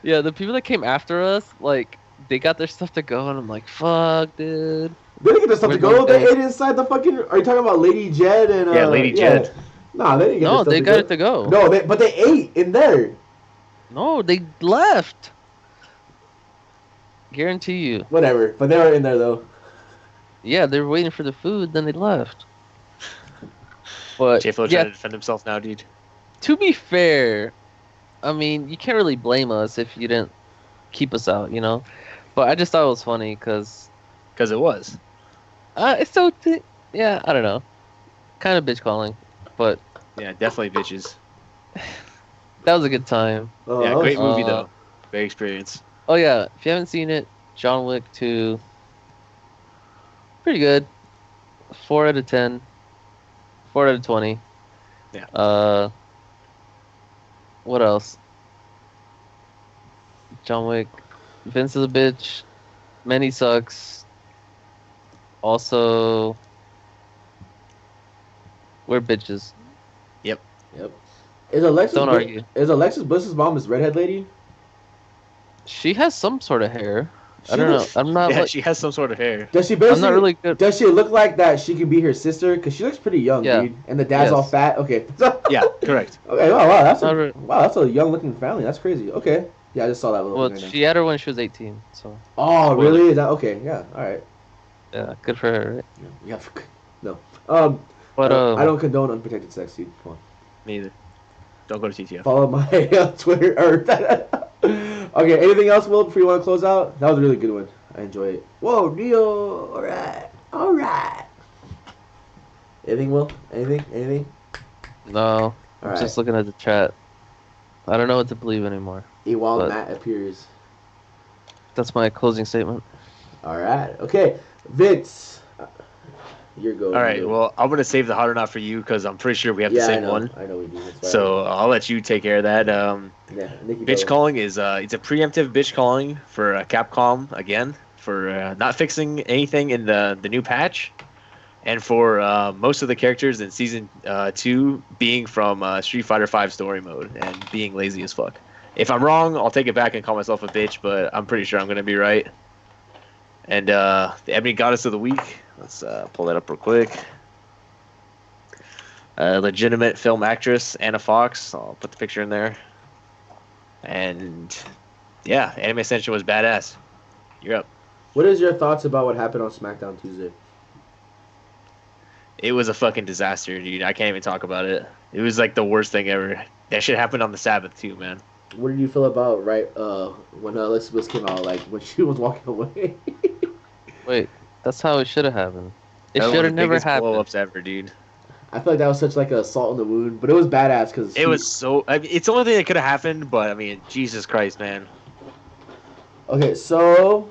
yeah, the people that came after us, like they got their stuff to go, and I'm like, fuck, dude. They didn't get their stuff to We're go. going They back. ate inside the fucking. Are you talking about Lady Jed and? Yeah, Lady Jed. Nah, they didn't get No, their stuff they to got go. it to go. No, but they ate in there. No, they left. Guarantee you. Whatever, but they were in there though. Yeah, they were waiting for the food, then they left. But J-Flo yeah, trying to defend himself now, dude. to be fair, I mean, you can't really blame us if you didn't keep us out, you know? But I just thought it was funny because Because it was. it's so, yeah, I don't know. Kind of bitch calling, but Yeah, definitely bitches. that was a good time. Yeah, great movie Uh, though. Great experience. Oh, yeah, if you haven't seen it, John Wick 2, pretty good. 4 out of 10. 4 out of 20. Yeah. What else? John Wick. Vince is a bitch. Manny sucks. Also, we're bitches. Yep. Is Alexis? Don't argue. Is Alexis Bliss's mom this redhead lady? She has some sort of hair. I She don't know. looks- I'm not. Yeah, like, she has some sort of hair. Does she basically? I'm not really good. Does she look like that? She could be her sister because she looks pretty young, Yeah. dude. And the dad's all Yes. fat. Okay. Yeah, correct. Okay. Wow. That's Not a, re- wow. That's a young looking family. That's crazy. Okay. Yeah, I just saw that little. Well, thing right she had her when she was 18. So now. Oh, spoiler. really? Is that okay? Yeah. All right. yeah, good for her. Right? Yeah. No. But I don't condone unprotected sex, dude. Come on. Me either. Don't go to TTF. Follow my Twitter. Okay. Anything else, Will? Before you want to close out? That was a really good one. I enjoy it. Whoa, Neo. All right. All right. Anything, Will? Anything? No, All I'm right. just looking at the chat. I don't know what to believe anymore. While but- Matt appears. That's my closing statement. All right. Okay. Vince. Your go. All right, Your go. well, I'm going to save the hot or not for you because I'm pretty sure we have yeah, the I same know. one. I know we do. That's why So I'll let you take care of that. yeah, Nikki Bitch Bella. calling is it's a preemptive bitch calling for Capcom again for not fixing anything in the new patch, and for most of the characters in season 2 being from Street Fighter 5 story mode and being lazy as fuck. If I'm wrong, I'll take it back and call myself a bitch, but I'm pretty sure I'm gonna be right. And the Ebony Goddess of the Week. Let's pull that up real quick. Legitimate film actress Anna Fox. I'll put the picture in there. And yeah, Anime Essential was badass. You're up. What is your thoughts about what happened on SmackDown Tuesday? It was a fucking disaster, dude. I can't even talk about it. It was like the worst thing ever. That shit happened on the Sabbath too, man. What did you feel about when Alexa Bliss came out, like when she was walking away? Wait, that's how it should have happened. It That was should one have of the never biggest happened. blow-ups ever, dude. I feel like that was such like a salt in the wound, but it was badass because It was so. I mean, it's the only thing that could have happened, but I mean, Jesus Christ, man. Okay, so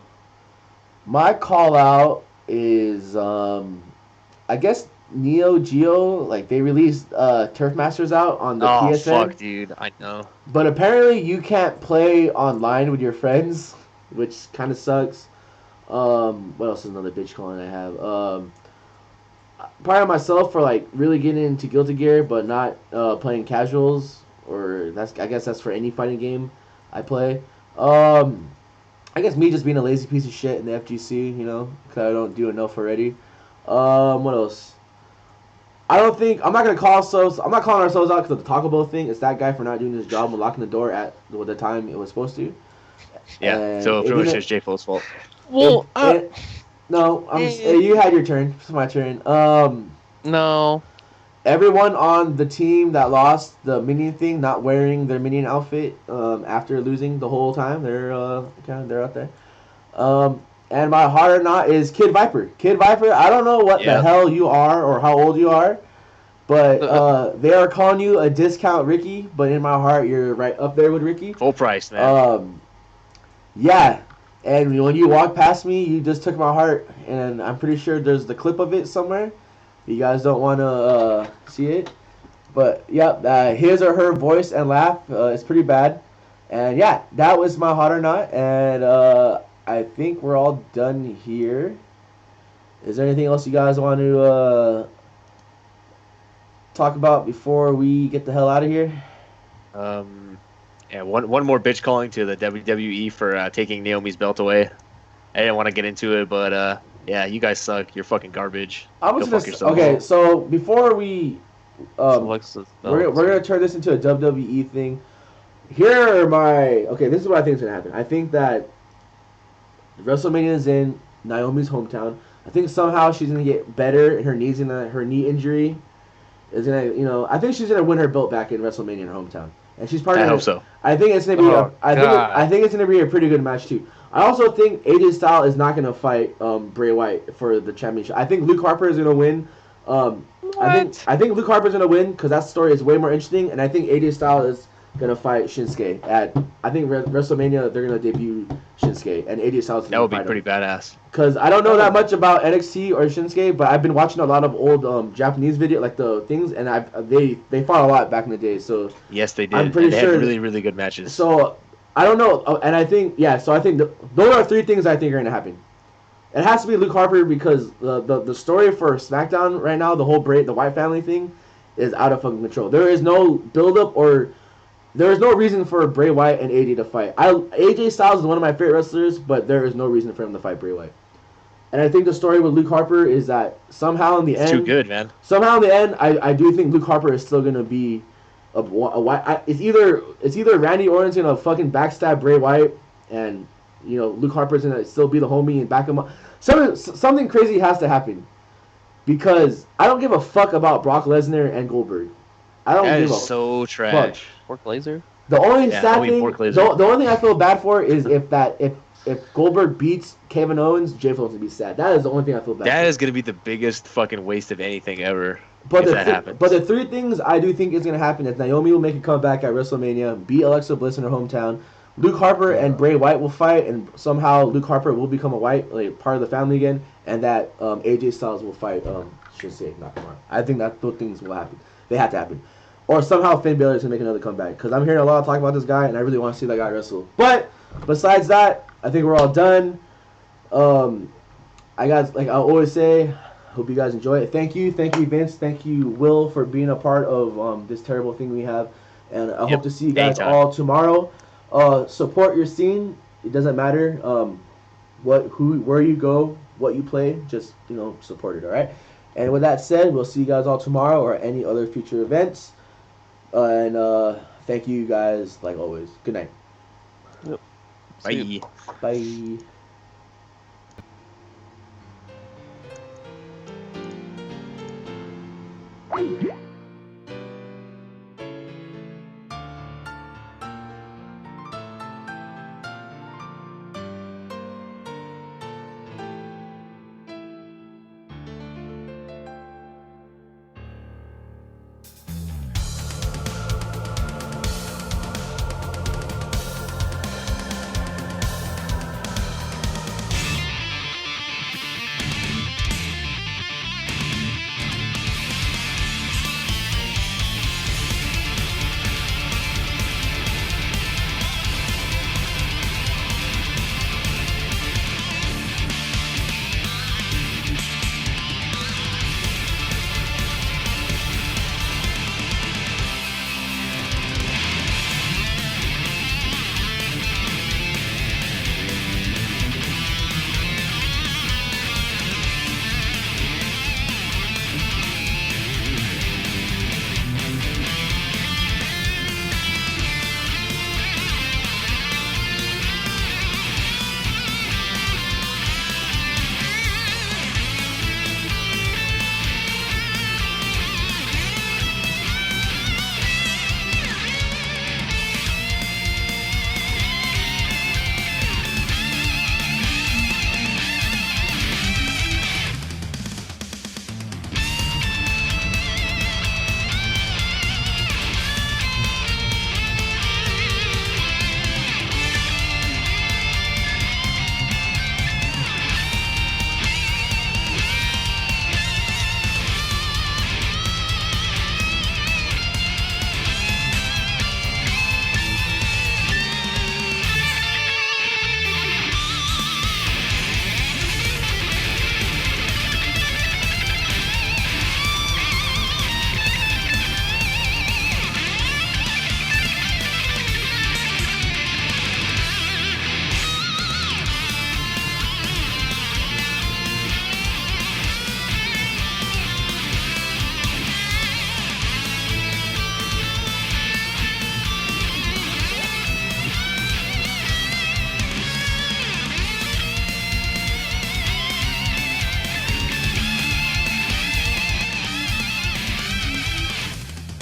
my call out is I guess Neo Geo, like they released Turf Masters out on the Oh PSN. fuck, dude. I know. But apparently you can't play online with your friends, which kind of sucks. What else is another bitch calling I have? Probably myself for like really getting into Guilty Gear, but not playing casuals, or I guess that's for any fighting game I play. I guess me just being a lazy piece of shit in the FGC, you know, because I don't do enough already. What else? I'm not calling ourselves out because of the Taco Bell thing. It's that guy for not doing his job and locking the door at the time it was supposed to. Yeah. And So it pretty much didn't- it's J Fo's fault. Well, no, you had your turn. It's my turn. no. Everyone on the team that lost the Minion thing, not wearing their Minion outfit, after losing the whole time, they're out there. And my hard or not is Kid Viper. Kid Viper, I don't know what the hell you are or how old you are, but they are calling you a discount Ricky. But in my heart, you're right up there with Ricky. Full price, man. Yeah. And when you walked past me, you just took my heart, and I'm pretty sure there's the clip of it somewhere. You guys don't want to see it, but yeah, his or her voice and laugh is pretty bad. And yeah, that was my hot or not, and I think we're all done here. Is there anything else you guys want to talk about before we get the hell out of here? Yeah, one more bitch calling to the WWE for taking Naomi's belt away. I didn't want to get into it, but yeah, you guys suck. You're fucking garbage. Go fuck yourself. Okay, so before we Alexa's we're gonna turn this into a WWE thing. Here are my this is what I think is gonna happen. I think that WrestleMania is in Naomi's hometown. I think somehow she's gonna get better. Her knee injury is gonna I think she's gonna win her belt back in WrestleMania in her hometown. And she's part of. I hope so. I think it's gonna be. I think it's gonna be a pretty good match too. I also think AJ Styles is not gonna fight Bray Wyatt for the championship. I think Luke Harper is gonna win. I think Luke Harper is gonna win because that story is way more interesting. And I think AJ Styles is gonna fight Shinsuke at. I think WrestleMania they're gonna debut Shinsuke and AJ Styles. That would be pretty badass. Because I don't know that much about NXT or Shinsuke, but I've been watching a lot of old Japanese video, like the things, and they fought a lot back in the day. So yes, they did. I'm pretty they sure had really, really good matches. So I don't know, and I think So I think those are three things I think are gonna happen. It has to be Luke Harper because the story for SmackDown right now, the whole the White family thing, is out of fucking control. There is no build up or there is no reason for Bray Wyatt and AJ to fight. AJ Styles is one of my favorite wrestlers, but there is no reason for him to fight Bray Wyatt. And I think the story with Luke Harper is that somehow in the end, too good, man. Somehow in the end, I do think Luke Harper is still gonna be it's either Randy Orton's gonna fucking backstab Bray Wyatt, and Luke Harper's gonna still be the homie and back him up. Something crazy has to happen, because I don't give a fuck about Brock Lesnar and Goldberg. I don't That give a is so trash. fuck. Pork laser? The only sad only thing, Brock Lesnar. the only thing I feel bad for is if Goldberg beats Kevin Owens, Jay Flo's gonna be sad. That is the only thing I feel bad. That for. is gonna be the biggest fucking waste of anything ever. But if that happens. But the three things I do think is gonna happen is Naomi will make a comeback at WrestleMania, beat Alexa Bliss in her hometown. Luke Harper and Bray Wyatt will fight, and somehow Luke Harper will become part of the family again, and that AJ Styles will fight Shinsuke Nakamura. I think that those things will happen. They have to happen. Or somehow Finn Balor is going to make another comeback. Because I'm hearing a lot of talk about this guy, and I really want to see that guy wrestle. But besides that, I think we're all done. I guys, like I always say, hope you guys enjoy it. Thank you, Vince, thank you, Will, for being a part of this terrible thing we have, and I hope Yep. to see you guys Anytime. all tomorrow. Support your scene. It doesn't matter where you go, what you play. Just support it. All right. And with that said, we'll see you guys all tomorrow or any other future events. And thank you guys like always. Good night. Yep. Bye. Bye.